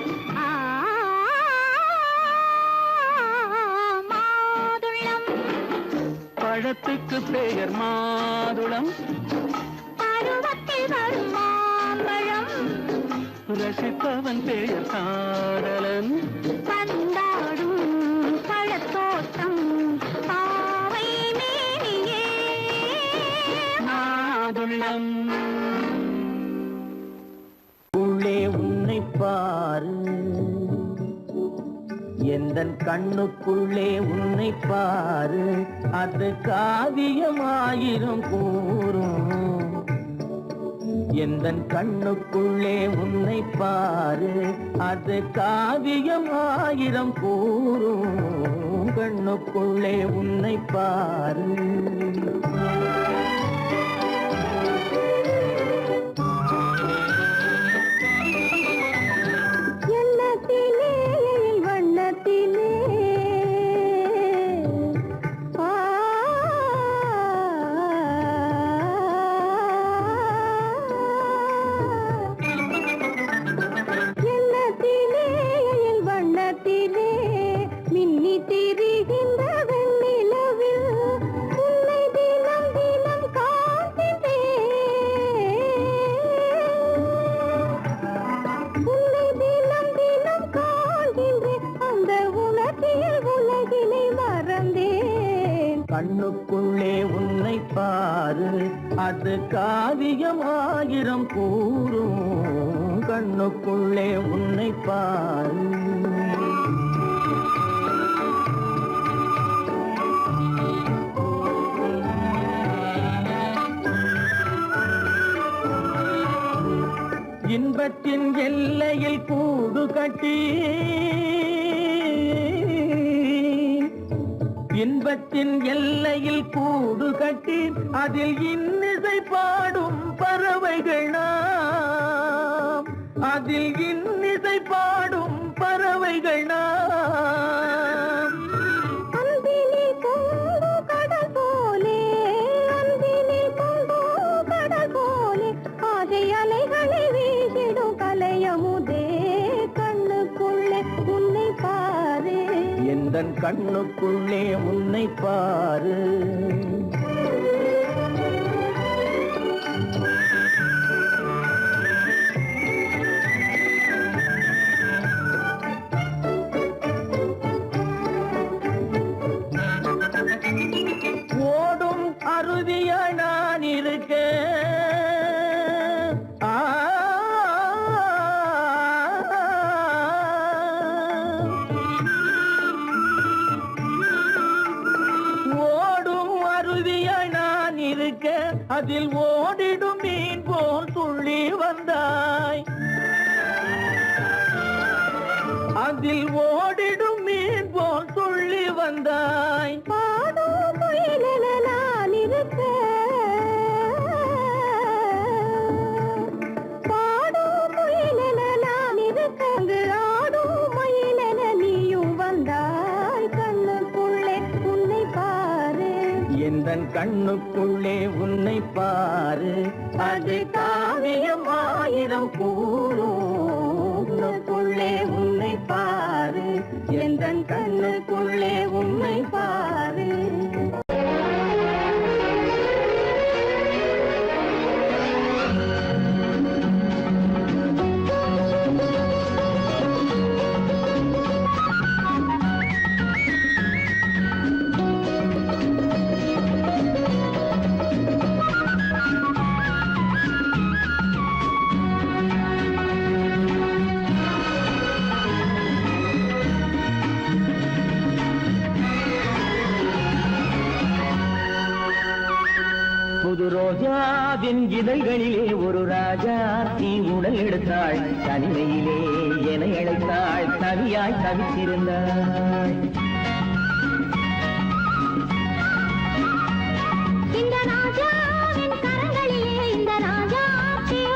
மாதுளம் பழத்துக்கு பெயர் மாதுளம் பருவத்தில் வரும் மாம்பழம் ரசிப்பவன் பெயர் காதலன் பந்தாடும் பழத்தோட்டம் பாவை மேனியே மாதுளம் உள்ளே உன்னை பாரு எந்தன் கண்ணுக்குள்ளே உன்னை பாரு அது காவியமாயிரும் கூறும் எந்தன் கண்ணுக்குள்ளே உன்னை பாரு அது காவியமாயிரம் கூறும் கண்ணுக்குள்ளே உன்னை பாரு எண்ணத்திலே வண்ணத்திலே எண்ணத்திலே வண்ணத்திலே மின்னி திரிகின்ற வெண்ணிலவில் உன்னை தினம் தினம் காண்கின்றேன் உன்னை தினம் தினம் காண்கின்றேன் அந்த உணர்ச்சியில் உலகினை மறந்தேன் கண்ணுக்குள்ளே உன்னை பாரு அது காவியமாயிரம் கூறும் கண்ணுக்குள்ளே உன்னை பாரு இன்பத்தின் எல்லையில் கூடு கட்டி இன்பத்தின் எல்லையில் கூடு கட்டி அதில் இன்னிசை பாடும் பறவைகள் நாம் அதில் இன்னிசை பாடும் பறவைகள் நாம். அன்பிலே பொங்கு கடல் போலே, அன்பிலே பொங்கு கடல் போலே, ஆசை அலைகளை வீசிடும் கலையமுதே, கண்ணுக்குள்ளே உன்னை பாரு, எந்தன் கண்ணுக்குள்ளே உன்னை பாரு. ஓடும் அருவிய நான் இருக்க, ஓடும் அருவிய நான் இருக்க, அதில் ஓடிடும் மீன் போல் துள்ளி வந்தாய், அதில் ஓடிடும் மீன் போல் துள்ளி வந்தாய். பாடும் முயலென நான் இருக்க, பாடும் முயலென நான் இருக்க, அங்கு ஆடும் மயிலென நீயும் வந்தாய், கண்ணுக்குள்ளே உன்னை பாரு, எந்தன் கண்ணுக்குள்ளே உன்னை பாரு. அது காவியம் ஆயிரம் கூறுக்குள்ளே உன்னை பாரு, எந்தன் கண்ணுக்குள்ளே உன்னை பாரு. புது ரோஜாவின் இதழ்களிலே ஒரு ராஜா நீ உடல் எடுத்தாள், தனிமையிலே என அழைத்தாள், தனியாய் தவித்திருந்தாள். இந்த ராஜாவின் கரங்களிலே இந்த ராஜா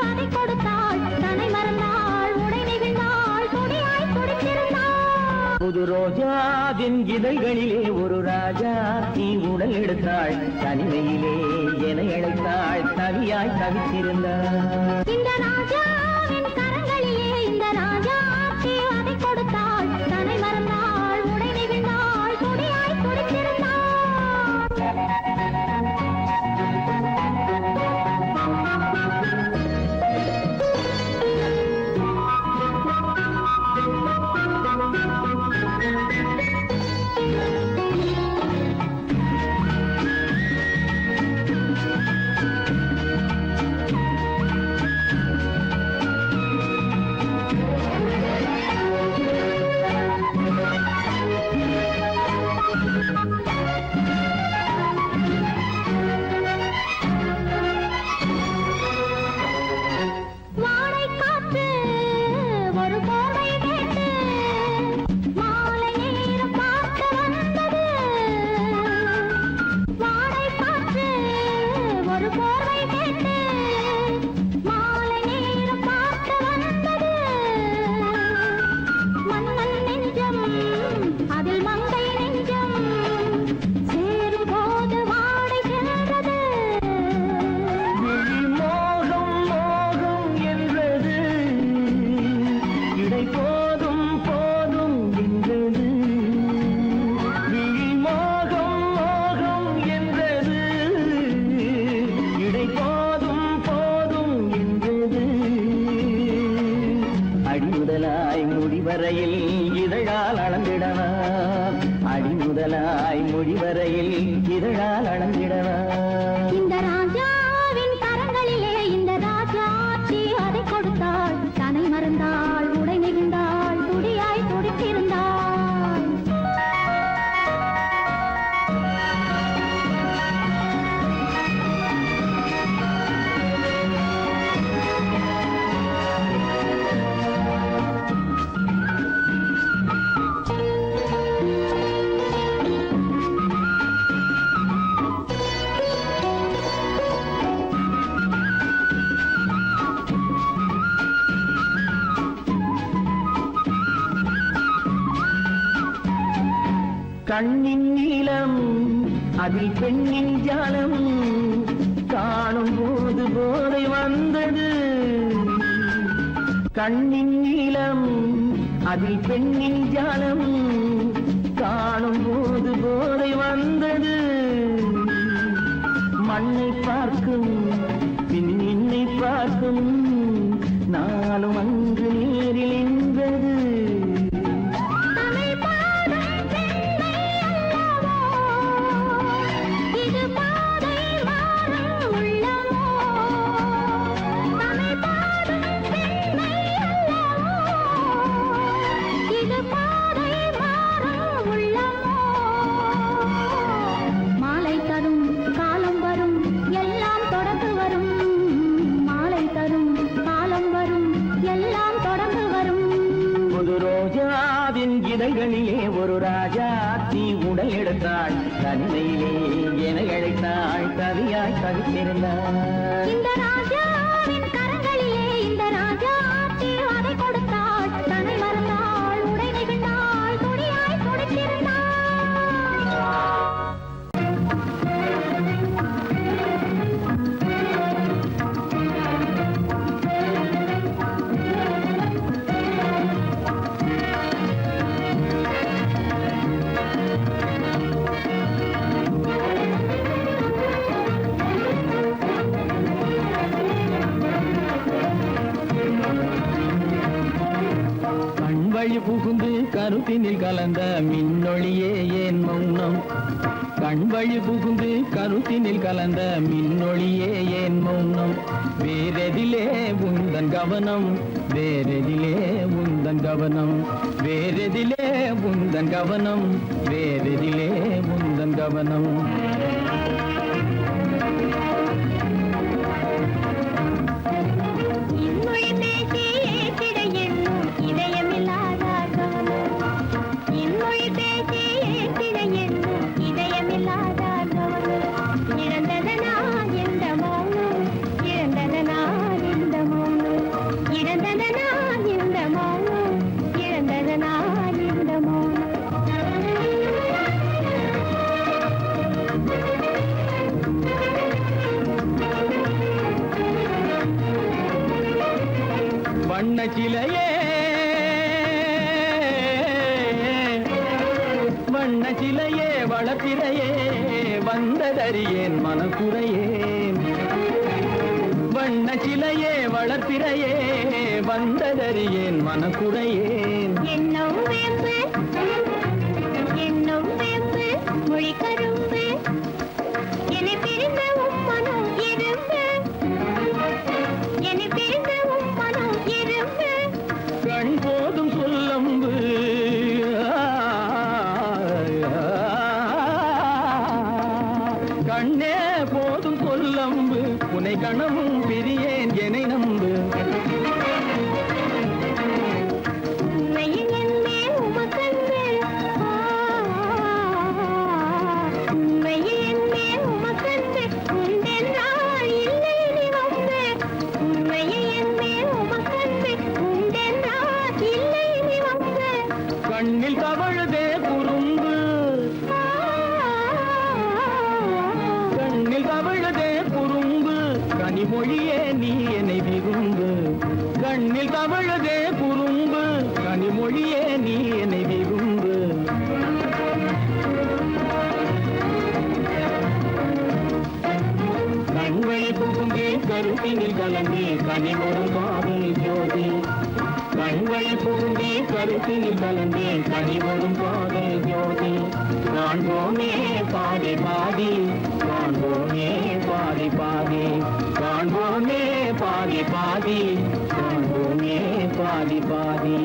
அதை கொடுத்தாள், தன்னை மறந்தாள், உடை நெகிழ்ந்தாள், துடியாய் துடித்திருந்தாள். புது ரோஜாவின் இதழ்களிலே ஒரு ராஜா நீ உடல் எடுத்தாள், தனிமையிலே என அழைத்தாள், தனியாய் தவித்திருந்தாள். இந்த ராஜாவின் கரங்களிலே இந்த ராஜா அதை கொடுத்தாள், தன்னை மறந்தாள், உடை நெகிழ்ந்தாள், துடியாய் துடித்திருந்தாள். வரையில் இதழால் அளந்திடலாம், அடி முதலாய் மொழி வரையில் இதழால் அளந்திடலாம். இந்த ராஜாவின் கரங்களிலே இந்த ராஜாச்சி அதை கொடுத்தாள், தன்னை மறந்தாள், உடை நெகிழ்ந்தாள், துடியாய் துடித்திருந்தாள். கண்ணின் நீளம் அதில் பெண்ணின் ஜாலம் காணும் போது போதை வந்தது. கண்ணின் நீளம் அதில் பெண்ணின் ஜாலம் காணும் போது போதை வந்தது. மண்ணை பார்க்கும் பின் என்னை பார்க்கும் நாளும் அங்கு நேரில் என்பது. இதழ்களிலே ஒரு ராஜா தீ உடல் எடுத்தாள். தனிமையிலே என அழைத்தாள். கவியாய் கவித்திருந்தாள். இந்த ராஜாவின் கரங்களிலே இந்த ராஜா தீ அதை கொடுத்தாள். தன்னை மறந்தாள். உடை நெகிழ்ந்தாள். துணியாய் துடித்திருந்தாள். வழி புகுந்து கருத்தினில் கலந்த மின்னொளியே ஏன் மௌனம். கண் வழி புகுந்து கருத்தினில் கலந்த மின்னொளியே ஏன் மௌனம். வேறெதிலே உந்தன் கவனம் வேறெதிலே உந்தன் கவனம் வேறெதிலே உந்தன் கவனம் வேறெதிலே உந்தன் கவனம். வண்ணச்சிலையே வண்ணச்சிலையே வளர்ப்பிறையே வந்ததறியேன் மனக்குறையேன். வண்ணச்சிலையே வளர்ப்பிறையே வந்ததறியேன் மனக்குறையேன். என்னும் வேம்பு மொழி கரும்பு என்னை பிரிந்த உம்மனும் இரும்பு என்னை பிரிந்த உம்மனும் இரும்பு. கண் போதும் சொல்லம்பு கண்ணே போதும் சொல்லம்பு உனை கணமும் பிரியேன் என்னை நம்பு. கண்ணில் தவழுதே குறும்பு கண்ணில் தவழுதே குறும்பு கனிமொழியே நீ என்னை விரும்பு. கண்ணில் தவழுதே குறும்பு கனிமொழியே நீ என்னை விரும்பு. கண்வழி புகுந்தே கருத்தினில் கலந்தே கனிமொரு காதல் ஜோதி. கண்வழி புகுந்தே கருத்தினில் கலந்தே கனிவரும் பாதல் ஜோதி. காண்போமே பாதி பாதி காண்போமே பாதி பாதி காண்போமே பாதி பாதி காண்போமே பாதி பாதி.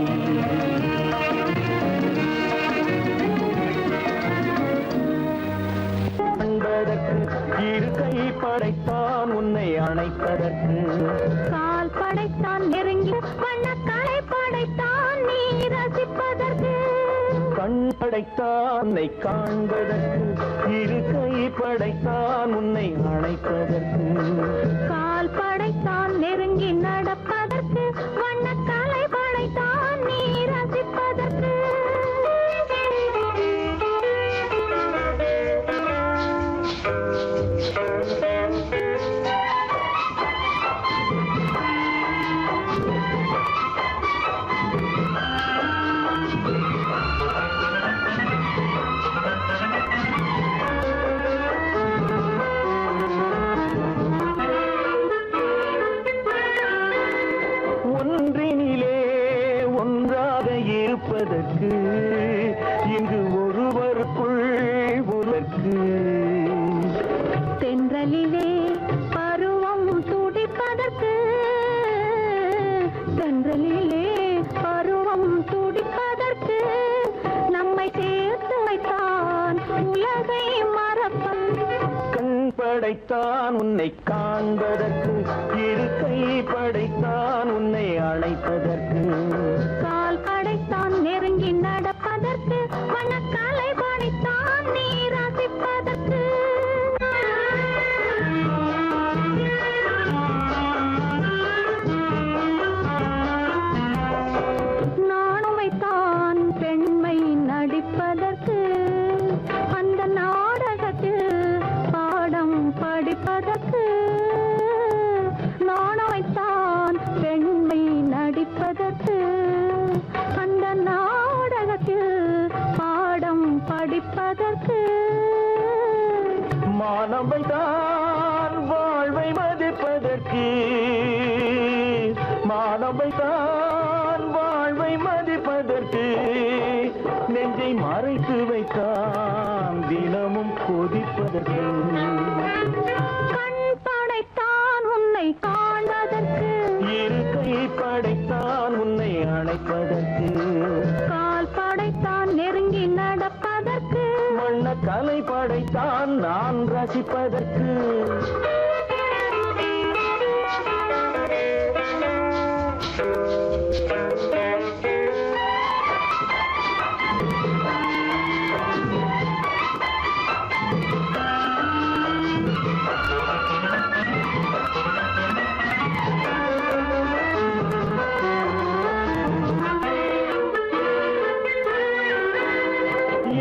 இரு கை படைத்தான் உன்னை அணைப்பதற்கு. கால் படைத்தான் நெருங்கி வண்ணக்காலை படைத்தான் நீ ரசிப்பதற்கு. கண் படைத்தான் உன்னை காண்பதற்கு. இரு கை படைத்தான் உன்னை அணைப்பதற்கு. கால் படைத்தான் நெருங்கி நடப்பதற்கு. வண்ணக்காலை படைத்தான் நீ ரசிப்பதற்கு. இருப்பதற்கு இங்கு ஒருவருக்குள் ஒருவருக்கு தென்றலிலே பருவம் துடிப்பதற்கு தென்றலிலே பருவம் துடிப்பதற்கு நம்மை சேர்த்து வைத்தான் உலகை மறப்பன் கண் படைத்தான் உன்னை காண்பதற்கு இரு கை படைத்தான் உன்னை அழைப்பதற்கு கால் படைத்தான் நெருங்கி நடப்பதற்கு மனக்காலை படைத்தான் நீ ரசிப்பதற்கு நானும் வைத்தான் பெண்மை நடிப்பதற்கு அந்த நாடகத்தில் பாடம் படிப்பதற்கு நானும் வைத்தான் பெண்மை நடிப்பதற்கு அந்த நாடகத்தில் பாடம் படிப்பதற்கு மானவை தான் வாழ்வை மதிப்பதற்கு மானவை தான் வாழ்வை மதிப்பதற்கு நெஞ்சை மறைத்து வைத்தான் தினமும் கொதிப்பதற்கு கண் படைத்தான் உன்னை காண்பதற்கு இரு கை படைத்தான் உன்னை அழைப்பதற்கு கால் படைத்தான் நெருங்கி நடப்பதற்கு வண்ண கலை படைத்தான் நான் ரசிப்பதற்கு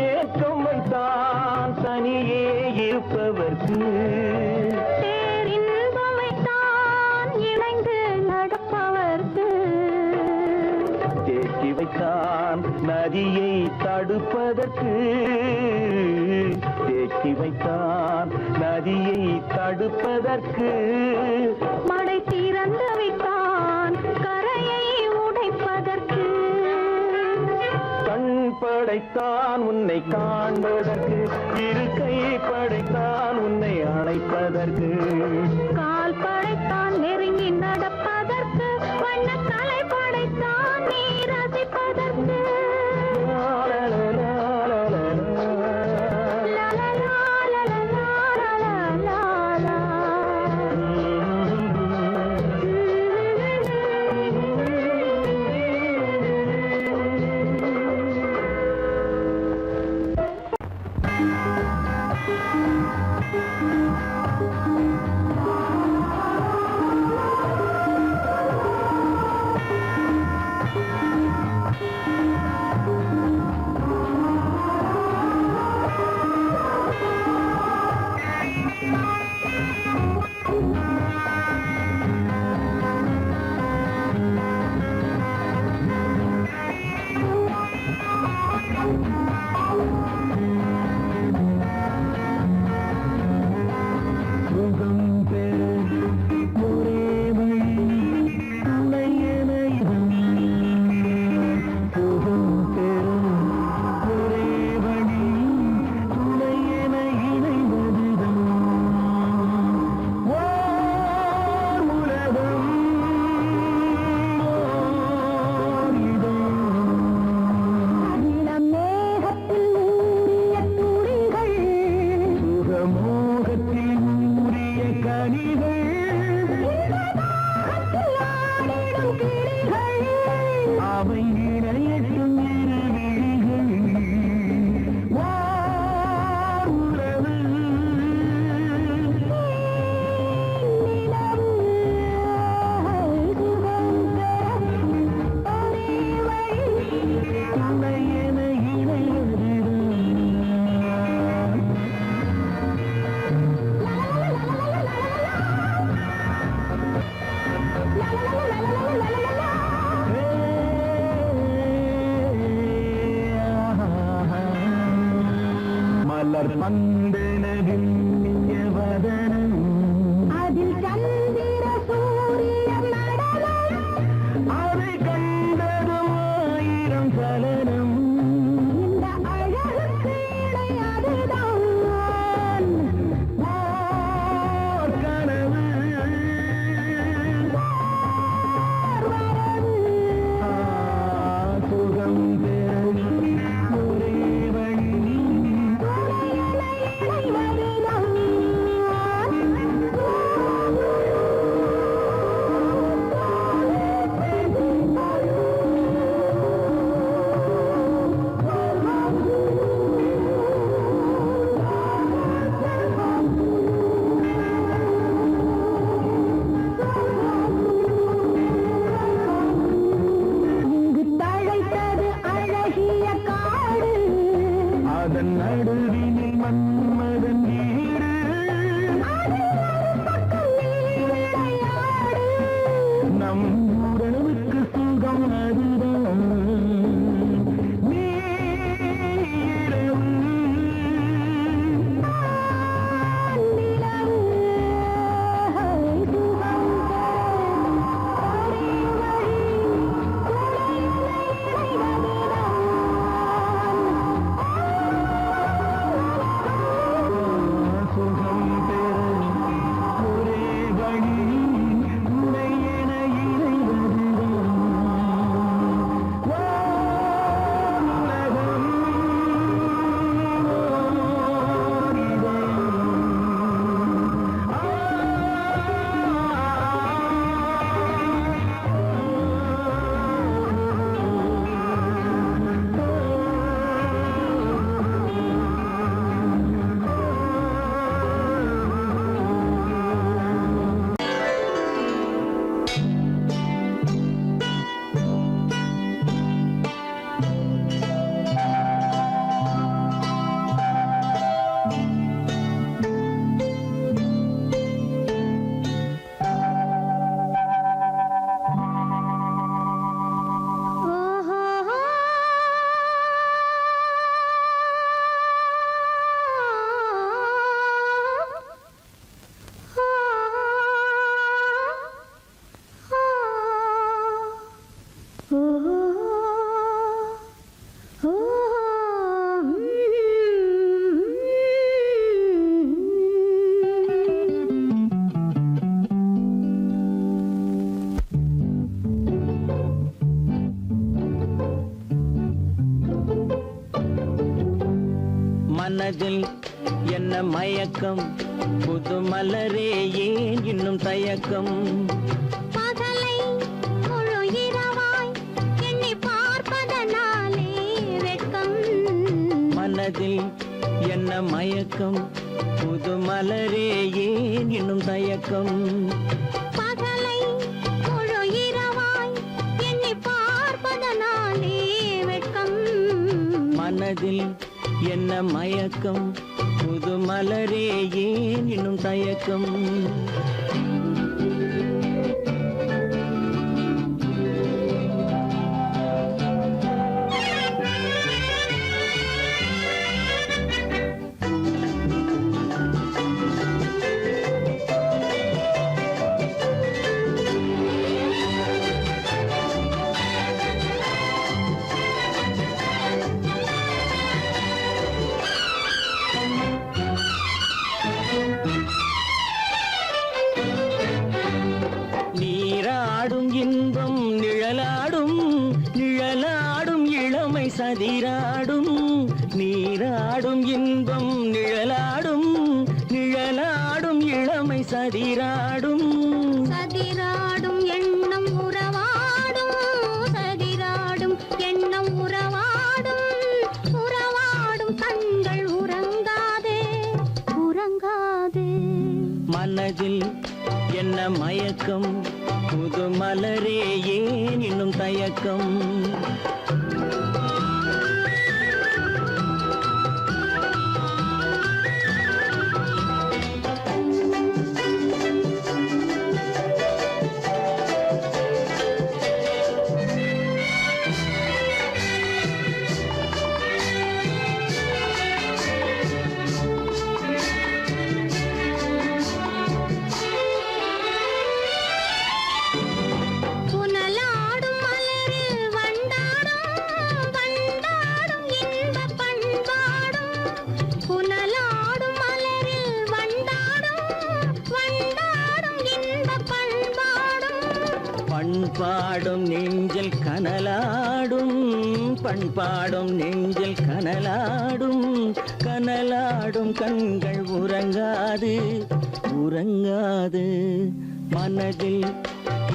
ஏக்கம் வைத்தான் தனியே இருப்பவர்க்கு பேரின்பம் வைத்தான் இணைந்து நடப்பவர்க்கு தேக்கி வைத்தான் நதியை தடுப்பதற்கு தேக்கி வைத்தான் நதியை தடுப்பதற்கு மடை திறந்து வைத்தான் கரையை உடைப்பதற்கு கண் படைத்தான் உன்னை காண்பதற்கு இரு கை படைத்தான் உன்னை அழைப்பதற்கு கால் படைத்தான் நெருங்கி நடப்பதற்கு வண்ண கலை படைத்தான் நீ ரசிப்பதற்கு மலர் பந்தனவில் வதனம் அதில் சந்திர சூரிய நடனம் அதை கண்டதும் ஆயிரம் சலனம் மனதில் என்ன மயக்கம் புது மலரே ஏன் இன்னும் தயக்கம் பகலை முழு இரவாய் எண்ணி பார்ப்பதனாலே வெட்கம் மனதில் என்ன மயக்கம் புது மலரே ஏன் இன்னும் தயக்கம் பகலை முழு இரவாய் எண்ணி பார்ப்பதனாலே வெட்கம் மனதில் என்ன மயக்கம் புது மலரே ஏன் இன்னும் தயக்கம் நீராடும் இன்பம் நிழலாடும் நிழலாடும் இளமை சதிராடும் நீராடும் இன்பம் நிழலாடும் நிழலாடும் இளமை சதிராடும் சதிராடும் எண்ணம் உறவாடும் சதிராடும் எண்ணம் உறவாடும் உறவாடும் கண்கள் உறங்காதே உறங்காதே மனதில் என்ன மயக்கம் புது மலரே ஏன் இன்னும் தயக்கம் புனலாடும் மலரில் வண்டாடும் வண்டாடும் இன்பப் பண்பாடும் புனலாடும் மலரில் வண்டாடும் வண்டாடும் இன்பப் பண்பாடும் பண்பாடும் நெஞ்சில் கனலாடும் பண்பாடும் நெஞ்சில் கனலாடும் கனலாடும் கண்கள் உறங்காது உறங்காது மனதில்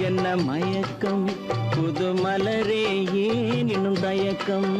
என்ன மயக்கம் புது மலரே ஏன் இன்னும் தயக்கம்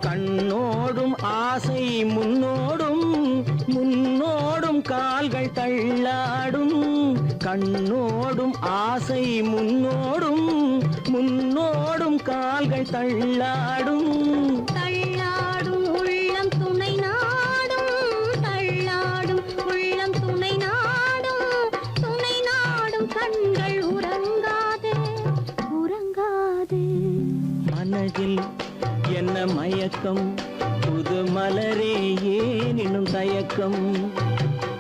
கண்ணோடும் ஆசை முன்னோடும் முன்னோடும் கால்கள் தள்ளாடும் கண்ணோடும் ஆசை முன்னோடும் முன்னோடும் கால்கள் தள்ளாடும் தள்ளாடும் உள்ளம் துணை நாடும் தள்ளாடும் உள்ளம் துணை நாடும் கண்கள் உறங்காதே உறங்காதே மனதில் என்ன மயக்கம் புது மலரே ஏன் இன்னும் தயக்கம்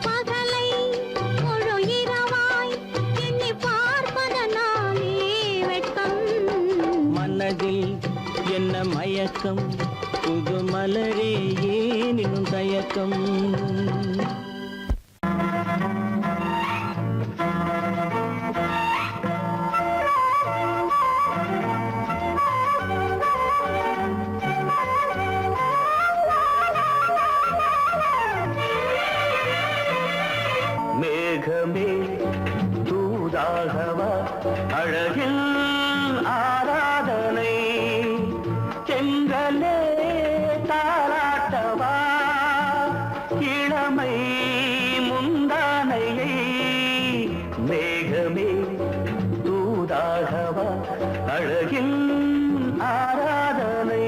பகலை முழு இரவாய் எண்ணி பார்ப்பதனாலே வெட்கம் மனதில் என்ன மயக்கம் புது மலரே ஏன் இன்னும் தயக்கம் மேகமே தூதாகவா அழகில் ஆராதனை செங்கலே தாராட்டவா இளமை முந்தானையை மேகமே தூதாகவா அழகில் ஆராதனை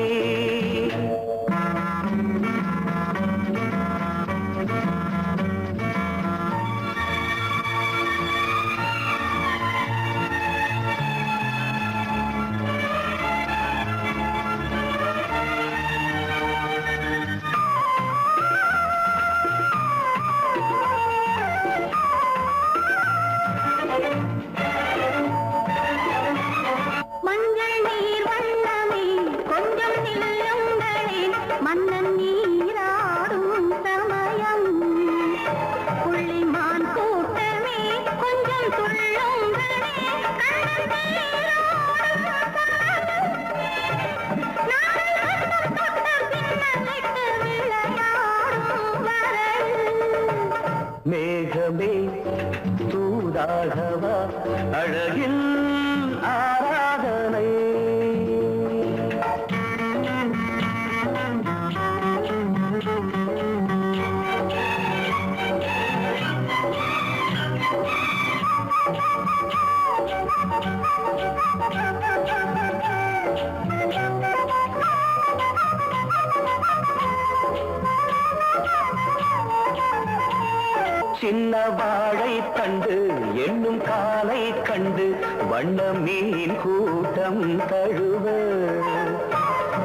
சின்ன வாழை தண்டு என்னும் காலை கண்டு வண்ண மீன் கூட்டம் தழுவ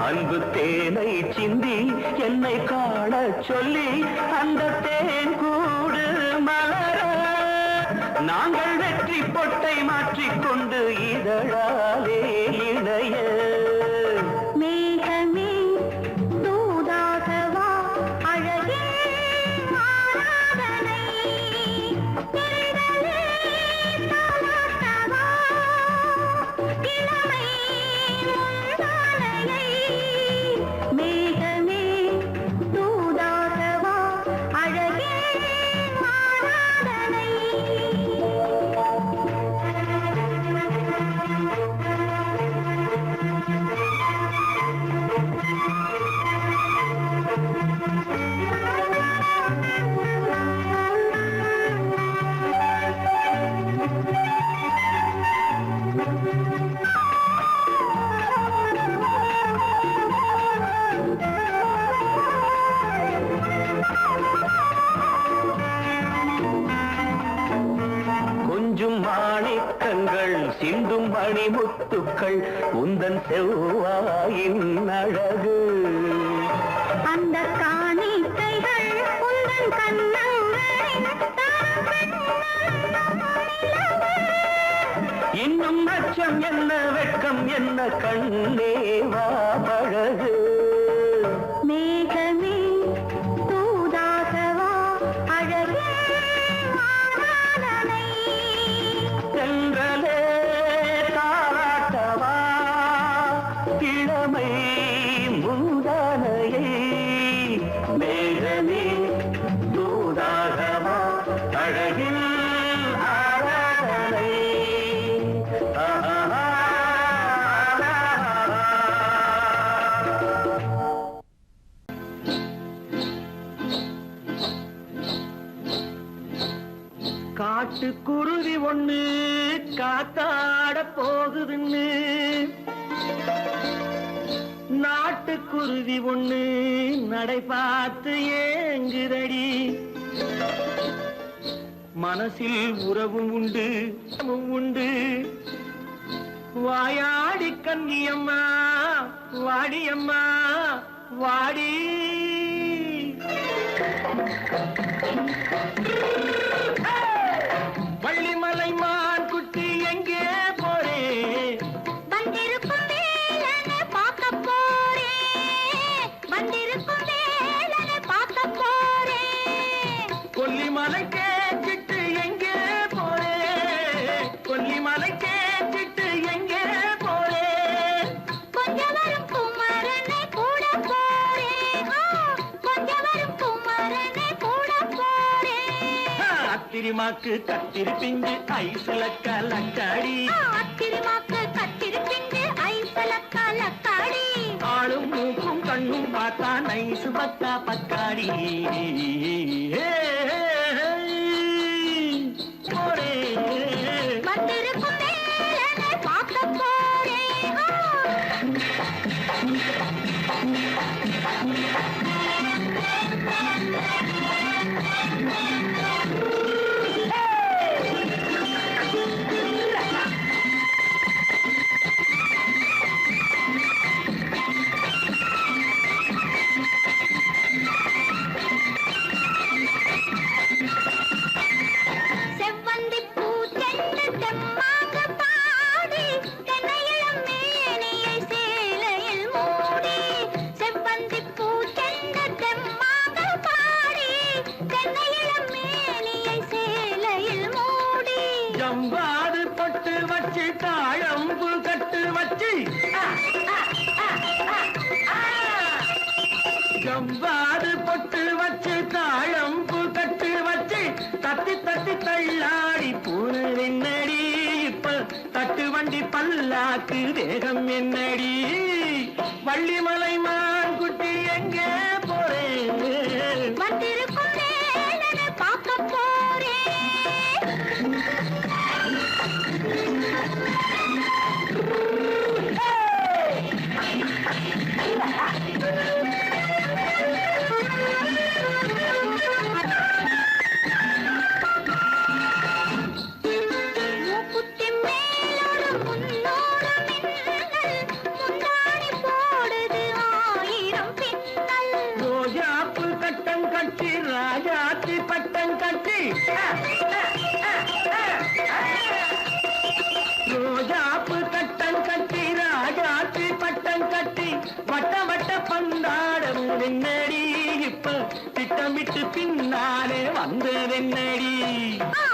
அன்பு தேனை சிந்தி என்னை காண சொல்லி அந்த தேன் கூடு மலர நாங்கள் வெற்றி பொட்டை மாற்றிக்கொண்டு இதழாலே இணைய மேகமே தூதாகவா அழகே ஆராதனை தென்றலே தாலாட்டவா இளமை முந்தானையை மேகமே தூதாகவா அழகே ஆராதனை கொஞ்சம் மாணிக்கங்கள் சிந்தும் மணிமுத்துக்கள் உந்தன் செவ்வாயின் அழகு அந்த காணிக்கைகள் உந்தன் கண்ணங்களின் இன்னும் அச்சம் என்ன வெட்கம் என்ன கண்ணே வா பழகு மேகமே தூதாகவா அழகே ஆராதனை சென்றலே தாராட்டவா இளமை முந்தானையை மேகமே தூதாகவா அழகில் ஆராதனை காட்டுக்குருவி ஒண்ணு காத்தாட போகுதுன்னு நாட்டுக்குருவி ஒண்ணு நடை பார்த்து ஏங்குதடி மனசில் உறவும் உண்டு உண்டு வாயாடி கன்னியம்மா வாடியம்மா வாடி வள்ளிமலை மான் குட்டி எங்கே போறே வந்திருக்கும் வேலனை பார்க்க போறேன் வந்திருக்கும் வேலனை பார்க்க போறேன் கொல்லிமலை கேச்சிட்டு எங்கே போறே கொல்லிமலை கேச்சிட்டு எங்கே போறே கொஞ்சம் வரும் குமரனை கூட போறேன் கொஞ்சம் வரும் குமரனை கூட போறேன் அத்திரிமாக்கு கத்திரி பிஞ்சு ஐசுல கலக்காடி அத்திரிமாக்கு கத்திரி பிஞ்சு ஐசல கலக்காடி ஆளும் மூக்கும் கண்ணும் பார்த்தா நைசு பத்தா பக்காடி போறே வந்திருக்கும் வேலனை பார்க்க போறேன் செவ்வந்தி பூ செண்டு தெம்மாக பாடி தென்னையிளம் மேனியை சேலையில் மூடி செவ்வந்தி பூ செண்டு தெம்மாக பாடி தென்னையிளம் மேனியை சேலையில் மூடி ஜம்பாது பட்டு வச்சு தாழம்பு கட்டு வச்சு ஜம்பாது பொட்டு வச்சு தாழம்பு கட்டு வச்சு தத்தி தத்தி தள்ளாடி பூனை என்னடி இப்ப தட்டு வண்டி பல்லாக்கு வேகம் என்னடி வள்ளிமலை மான் குட்டி எங்கே போறேன் வந்திருக்கும் வேலனை பார்க்க போறேன் போனதென்னடி இப்ப திட்டமிட்டு பின்னாலே வந்ததென்னடி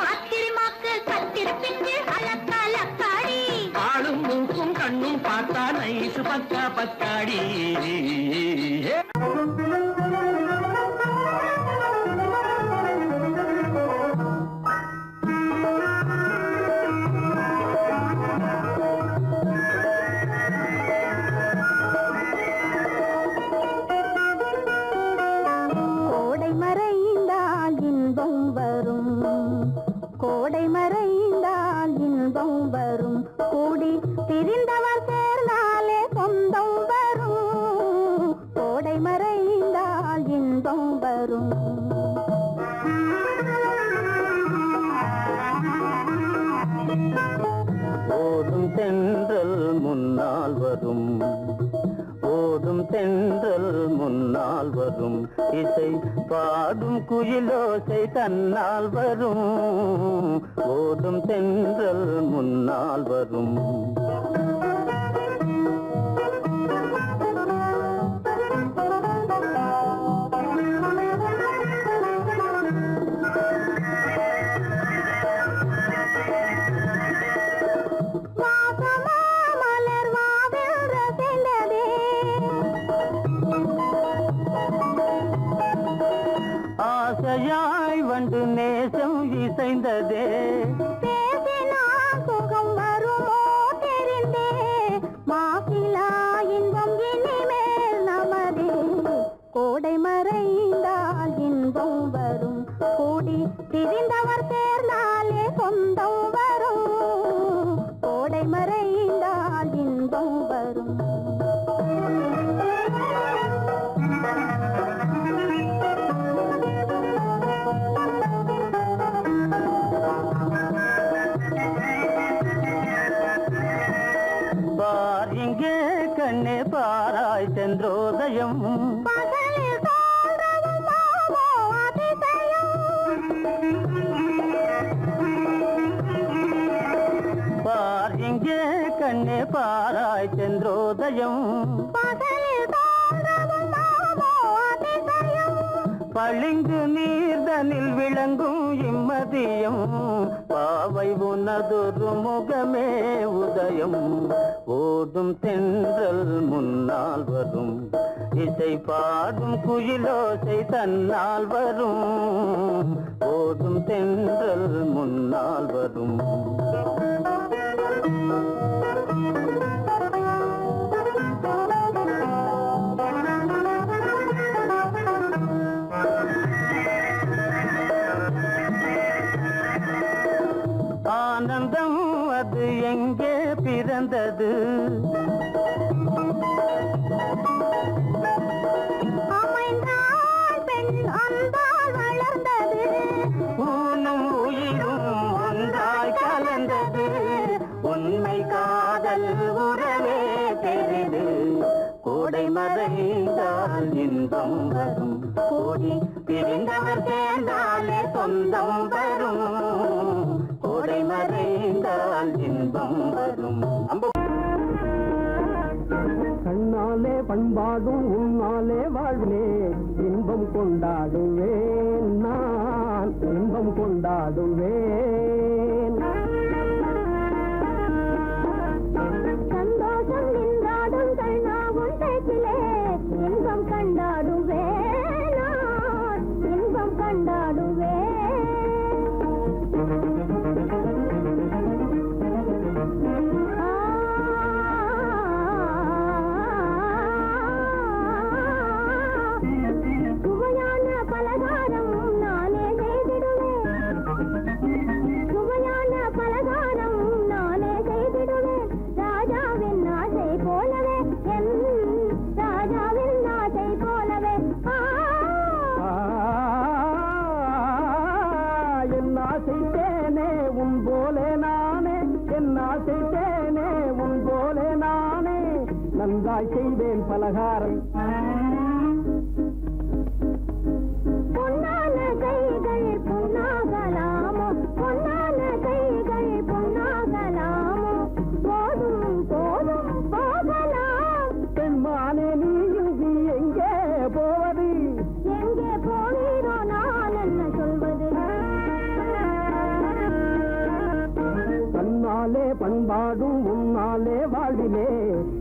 அத்திரிமாக்கு கத்திருப்பிஞ்சு அலக்காடி ஆளும் மூக்கும் கண்ணும் பார்த்தா நைசு பக்கா பக்காடி கோடை மறைந்தால் இன்பம் வரும் கோடை மறைந்தால் இன்பம் வரும் கூடி திரிந்தவர் சேர்ந்தாலே சொந்தம் வரும் கோடை மறைந்தால் இன்பம் வரும் ஓடும் தென்றல் முன்னால் வரும் ஓடும் தென்றல் முன்னால் வரும் இசை பாடும் குயிலோசை தன்னால் வரும் ஓடும் தென்றல் முன்னால் வரும் ஆசையாய் வந்து நேசம் இசைந்ததே சுகம் வருமோ தெரிந்தே மாசிலா இன்பம் இனிமேல் நமதே கோடை மறைந்தால் இன்பம் வரும் கூடி திரிந்தவர் சேர்ந்தாலே சொந்தம் வரும் கோடை மறைந்தால் இன்பம் வரும் பார் இங்கே கண்ணே பாராய் சென்றோதயம் பார் இங்கே கண்ணே பாராய் சென்றோதயம் பளிங்கு நீர்தனில் விளங்கும் இம்மதியம் பாவை உனதொரு முகமே உதயம் ஓடும் தென்றல் முன்னால் வரும் இசை பாடும் குயிலோசை தன்னால் வரும் ஓடும் தென்றல் முன்னால் வரும் ஆனந்தம் அது எங்கே பிறந்தது வளர்ந்தது ஊனும் உயிரும் ஒன்றாய் கலந்தது உண்மை காதல் உறவே தெரிது கோடை மறைந்தால் இன்பம் வரும் கோடி பிரிந்தவர் சேர்ந்தாலே சொந்தம் வரும் கோடை மறைந்தால் இன்பம் வரும் கண்ணாலே பண்பாடும் உன்னாலே வாழ்விலே இன்பம் கொண்டாடுவேன் நான் இன்பம் கொண்டாடுவேன் சந்தோஷம் நின்றாடும் கண்ணாவும் பேச்சிலே இன்பம் கண்டாடுவேன் நான் இன்பம் கண்டாடுவேன் சுவையான பலகாரம் நானே செய்திடுவேன் சுவையான பலகாரம் நானே செய்திடுவேன் ராஜாவின் ஆசை போலவே என் ராஜாவின் ஆசை போலவே என் ஆசை தேனே உன் போலே நானே என் ஆசை தேனே உன் போலே நானே நன்றாய் செய்வேன் பலகாரம் பொன்னான கைகள் பொன்னாகலாமோ பொன்னான கைகள் பொன்னாகலாமோ போதும் போதும் போகலாம் பெண்மானே நீ எங்கே போவ வாடும் உன்னாலே வாழ்விலே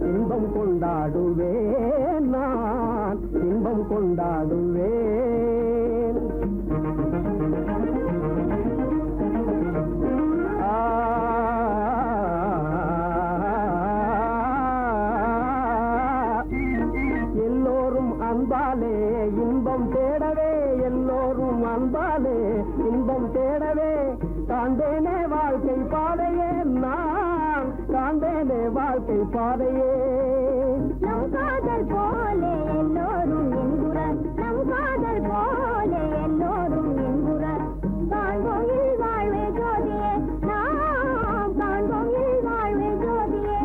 இன்பம் கொண்டாடுவேன் நான் இன்பம் கொண்டாடுவேன் எல்லோரும் அன்பாலே இன்பம் தேடவே எல்லோரும் அன்பாலே இன்பம் தேடவே காண்பேனே வாழ்க்கை பாதையே நான் காண்பேனே வாழ்க்கை பாதையே நம் காதல் போலே எல்லோரும் என்குற நம் காதல் போலே எல்லோரும் என்குற காண்போம் வாழ்வே ஜோதியே நாம் காண்போம் வாழ்வே ஜோதியே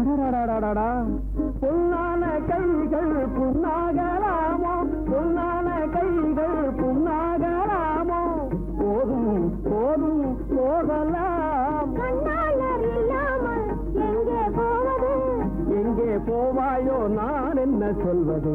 அடடடடடடா பொன்னான கைகள் புண்ணாகலாமோ பொன்னான கைகள் புண்ணாகலாமோ போதும் போதும் போகலாம் கண்ணாளர் இல்லாமல் எங்கே போவது எங்கே போவாயோ நான் என்ன சொல்வது